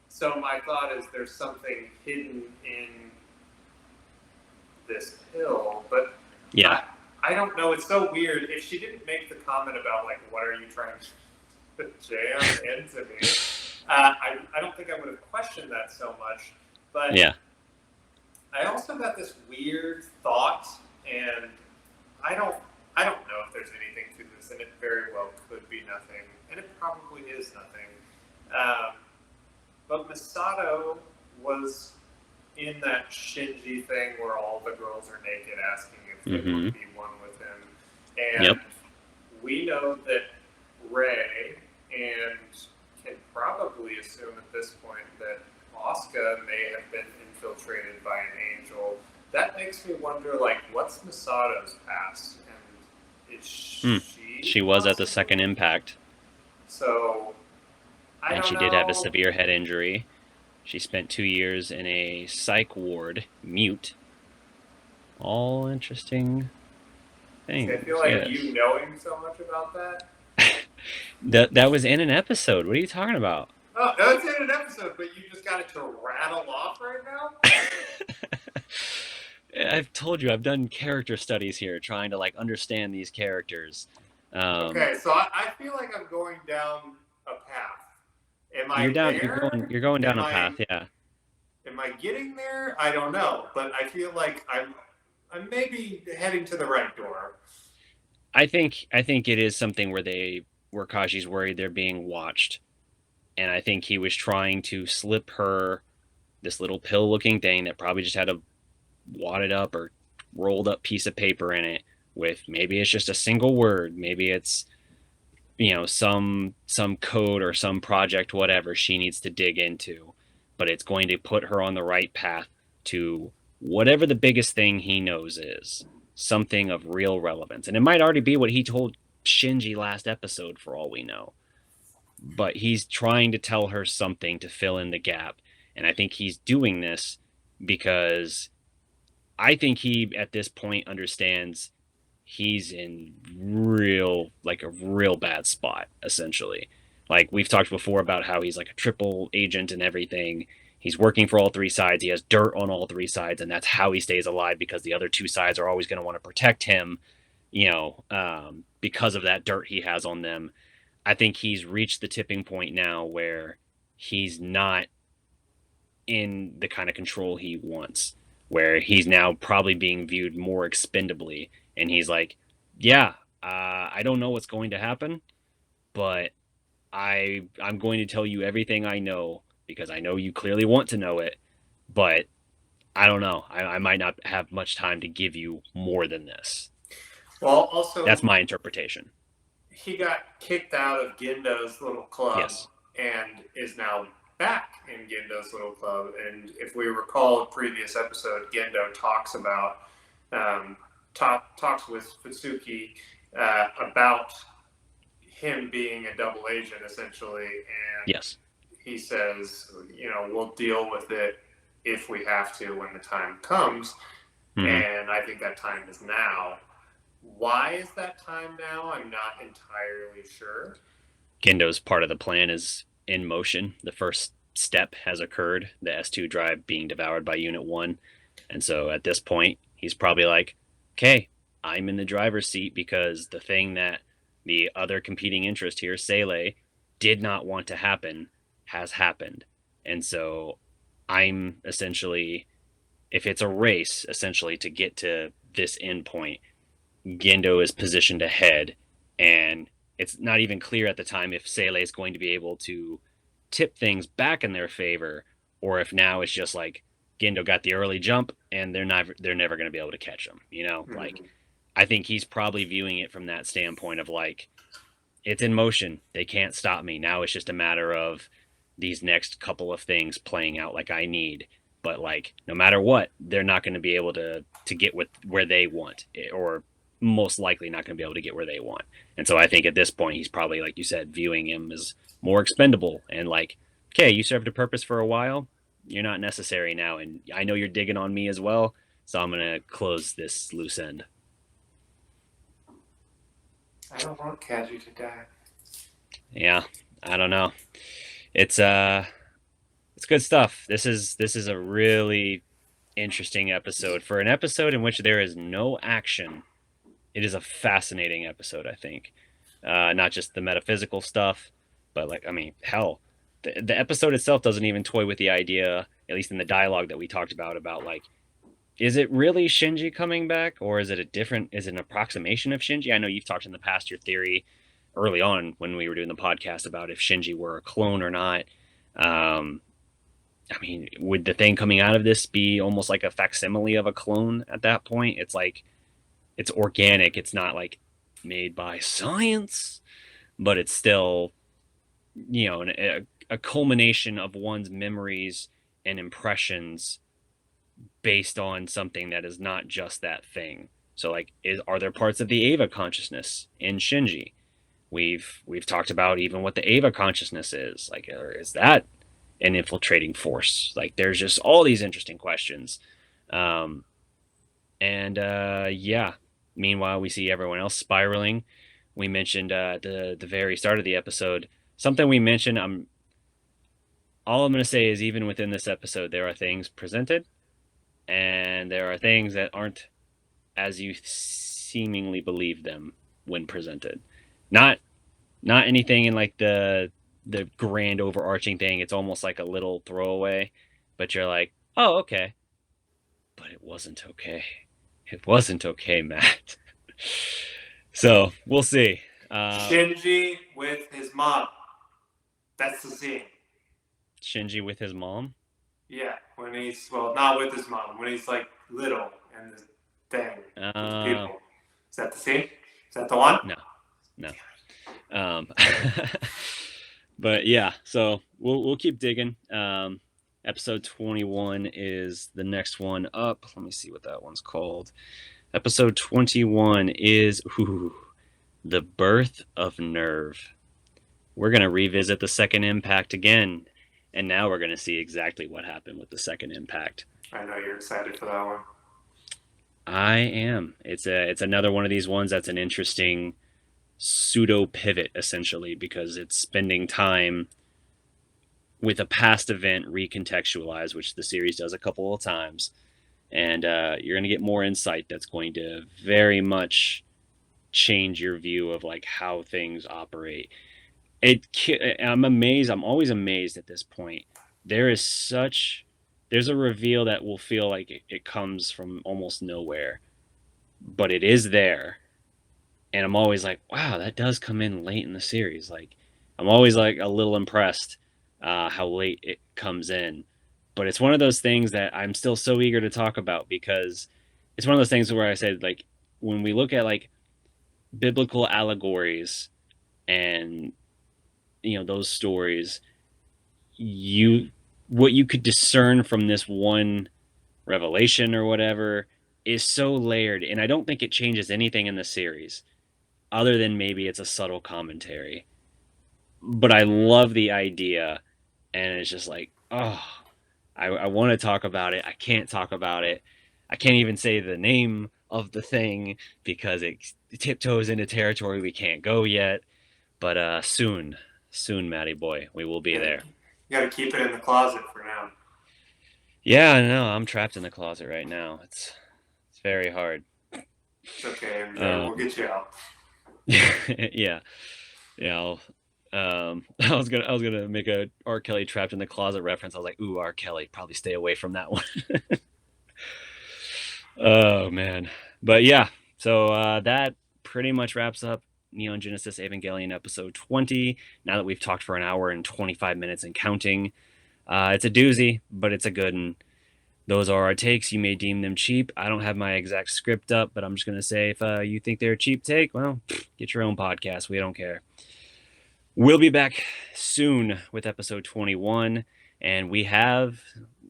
so my thought is there's something hidden in this pill, but Yeah. I don't know. It's so weird. If she didn't make the comment about like what are you trying to jam into me, I don't think I would have questioned that so much. But Yeah. I also got this weird thought, and I don't I don't know if there's anything to this, and it very well could be nothing, and it probably is nothing. Um, but Misato was in that Shinji thing where all the girls are naked, asking if they Mm-hmm. would be one with him, and Yep. we know that Rei and can probably assume at this point that Asuka may have been infiltrated by an angel. That makes me wonder, like, what's Misato's past, and is Hmm. she She was at the possibly? second impact, So I and don't she did have a know. severe head injury. She spent 2 years in a psych ward, mute. All interesting See, I things. feel like Yes. you knowing so much about that. That was in an episode. What are you talking about? Oh, that's in an episode, but you just got it to rattle off right now. I've told you I've done character studies here, trying to like understand these characters. Um, Okay, so I feel like I'm going down a path. Am you're I down. there? You're going down Am a I path. Yeah. am I getting there? I don't know, but I feel like I'm maybe heading to the right door. I think it is something where Kaji's worried they're being watched, and I think he was trying to slip her this little pill looking thing that probably just had a wadded up or rolled up piece of paper in it with maybe it's just a single word, maybe it's some code or some project, whatever she needs to dig into, but it's going to put her on the right path to whatever the biggest thing he knows is, something of real relevance. And it might already be what he told Shinji last episode, for all we know. But he's trying to tell her something to fill in the gap. And I think he's doing this because I think he, at this point, understands he's in a real bad spot, essentially. Like, we've talked before about how he's like a triple agent and everything. He's working for all three sides. He has dirt on all three sides, and that's how he stays alive, because the other two sides are always going to want to protect him, because of that dirt he has on them. I think he's reached the tipping point now where he's not in the kind of control he wants, where he's now probably being viewed more expendably. And he's like, yeah, I don't know what's going to happen, but I'm going to tell you everything I know, because I know you clearly want to know it, but I don't know. I might not have much time to give you more than this. Well, also, that's my interpretation. He got kicked out of Gendo's little club, yes, and is now back in Gendo's little club. And if we recall a previous episode, Gendo talks about talks with Futsuki about him being a double agent, essentially. And yes, he says, we'll deal with it if we have to when the time comes. Mm-hmm. And I think that time is now. Why is that time now? I'm not entirely sure. Gendo's part of the plan is in motion. The first step has occurred, the S2 drive being devoured by Unit 1. And so at this point, he's probably like, okay, I'm in the driver's seat, because the thing that the other competing interest here, Sele, did not want to happen has happened. And so I'm essentially, if it's a race, essentially, to get to this end point, Gendo is positioned ahead, and it's not even clear at the time if Sele is going to be able to tip things back in their favor, or if now it's just like Gendo got the early jump and they're never going to be able to catch him. Mm-hmm. Like, I think he's probably viewing it from that standpoint of like, it's in motion. They can't stop me. Now it's just a matter of these next couple of things playing out like I need. But like, no matter what, they're not going to be able to get where they want, or most likely not going to be able to get where they want. And so I think at this point, he's probably, like you said, viewing him as more expendable, and like, okay, you served a purpose for a while. You're not necessary now. And I know you're digging on me as well. So I'm going to close this loose end. I don't want Kaji to die. Yeah, I don't know. It's good stuff. This is a really interesting episode. For an episode in which there is no action, it is a fascinating episode, I think. Not just the metaphysical stuff, but like, I mean, hell, the episode itself doesn't even toy with the idea, at least in the dialogue that we talked about like, is it really Shinji coming back, or is it an approximation of Shinji? I know you've talked in the past your theory early on when we were doing the podcast about if Shinji were a clone or not. I mean, would the thing coming out of this be almost like a facsimile of a clone at that point? It's like, it's organic. It's not like made by science, but it's still, a culmination of one's memories and impressions based on something that is not just that thing. So like, are there parts of the Eva consciousness in Shinji? We've talked about even what the Eva consciousness is. Like, or is that an infiltrating force? Like, there's just all these interesting questions. Yeah. Meanwhile, we see everyone else spiraling. We mentioned at the very start of the episode, something we mentioned. All I'm going to say is, even within this episode, there are things presented, and there are things that aren't as you seemingly believe them when presented. Not anything in like the grand overarching thing. It's almost like a little throwaway, but you're like, oh, okay. But it wasn't okay. It wasn't okay, Matt. So we'll see. Shinji with his mom. That's the scene. Shinji with his mom? Yeah, when he's, well, not with his mom, when he's like little and the thing. People. Is that the scene? Is that the one? No. Um, but yeah, so we'll keep digging. Episode 21 is the next one up. Let me see what that one's called. Episode 21 is The Birth of Nerve. We're going to revisit the second impact again, and now we're going to see exactly what happened with the second impact. I know you're excited for that one. I am. It's another one of these ones that's an interesting pseudo pivot, essentially, because it's spending time with a past event recontextualized, which the series does a couple of times, and you're going to get more insight that's going to very much change your view of like how things operate. I'm amazed. I'm always amazed at this point. There's a reveal that will feel like it comes from almost nowhere, but it is there. And I'm always like, wow, that does come in late in the series. Like, I'm always like a little impressed how late it comes in. But it's one of those things that I'm still so eager to talk about because it's one of those things where I said, like, when we look at like biblical allegories and those stories, what you could discern from this one revelation or whatever is so layered, and I don't think it changes anything in the series other than maybe it's a subtle commentary. But I love the idea, and it's just like, oh, I want to talk about it. I can't talk about it. I can't even say the name of the thing because it tiptoes into territory we can't go yet. But soon, Matty boy, we will be there. You got to keep it in the closet for now. Yeah, I know. I'm trapped in the closet right now. It's very hard. It's okay. We'll get you out. Yeah. I was gonna make a R. Kelly trapped in the closet reference. I was like, ooh, R. Kelly, probably stay away from that one. Oh man, but yeah. So that pretty much wraps up Neon Genesis Evangelion episode 20. Now that we've talked for an hour and 25 minutes and counting, it's a doozy, but it's a good one. Those are our takes. You may deem them cheap. I don't have my exact script up, but I'm just going to say if you think they're a cheap take, well, get your own podcast. We don't care. We'll be back soon with episode 21. And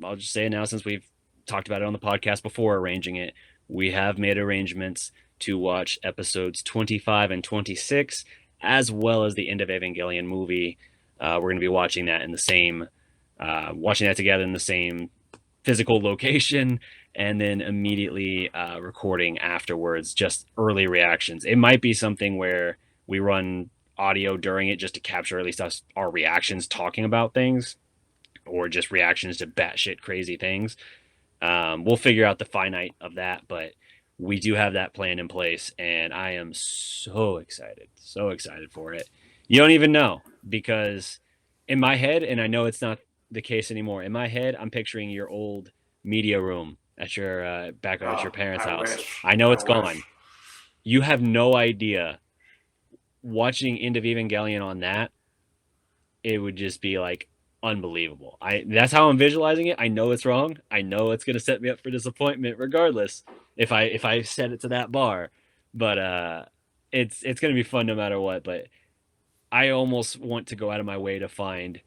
I'll just say it now since we've talked about it on the podcast before arranging it, we have made arrangements to watch episodes 25 and 26, as well as the End of Evangelion movie. We're going to be watching that together in the same physical location, and then immediately recording afterwards, just early reactions. It might be something where we run audio during it just to capture at least our reactions talking about things, or just reactions to batshit crazy things. We'll figure out the finite of that, but we do have that plan in place, and I am so excited for it. You don't even know, because in my head, and I know it's not the case anymore, in my head, I'm picturing your old media room at your back at your parents' house. I know it's gone. You have no idea. Watching End of Evangelion on that, it would just be like unbelievable. That's how I'm visualizing it. I know it's wrong. I know it's going to set me up for disappointment regardless if I set it to that bar. But it's going to be fun no matter what. But I almost want to go out of my way to find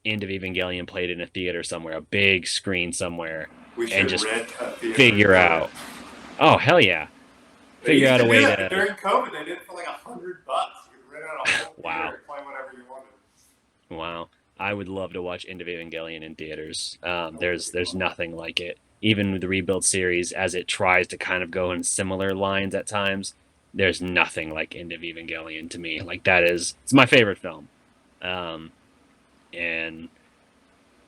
End of Evangelion played in a theater somewhere, a big screen somewhere, and just figure out. Oh hell yeah! Figure out a way to. During COVID, they did it for like $100. You could rent out a whole wow. Theater, play whatever you wanted. Wow. I would love to watch End of Evangelion in theaters. There's nothing like it. Even with the Rebuild series, as it tries to kind of go in similar lines at times, there's nothing like End of Evangelion to me. Like it's my favorite film, and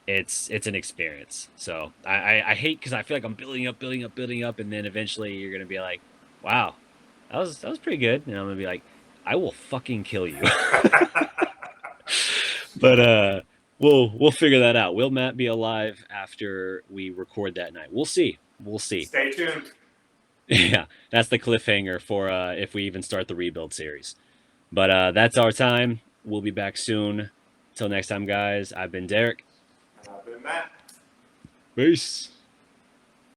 it's an experience. So I hate, because I feel like I'm building up, and then eventually you're gonna be like, wow, that was pretty good, and I'm gonna be like, I will fucking kill you. But we'll figure that out. Will Matt be alive after we record that night? We'll see. Stay tuned. Yeah, that's the cliffhanger for if we even start the Rebuild series. But that's our time. We'll be back soon. Till next time, guys. I've been Derek. And I've been Matt. Peace.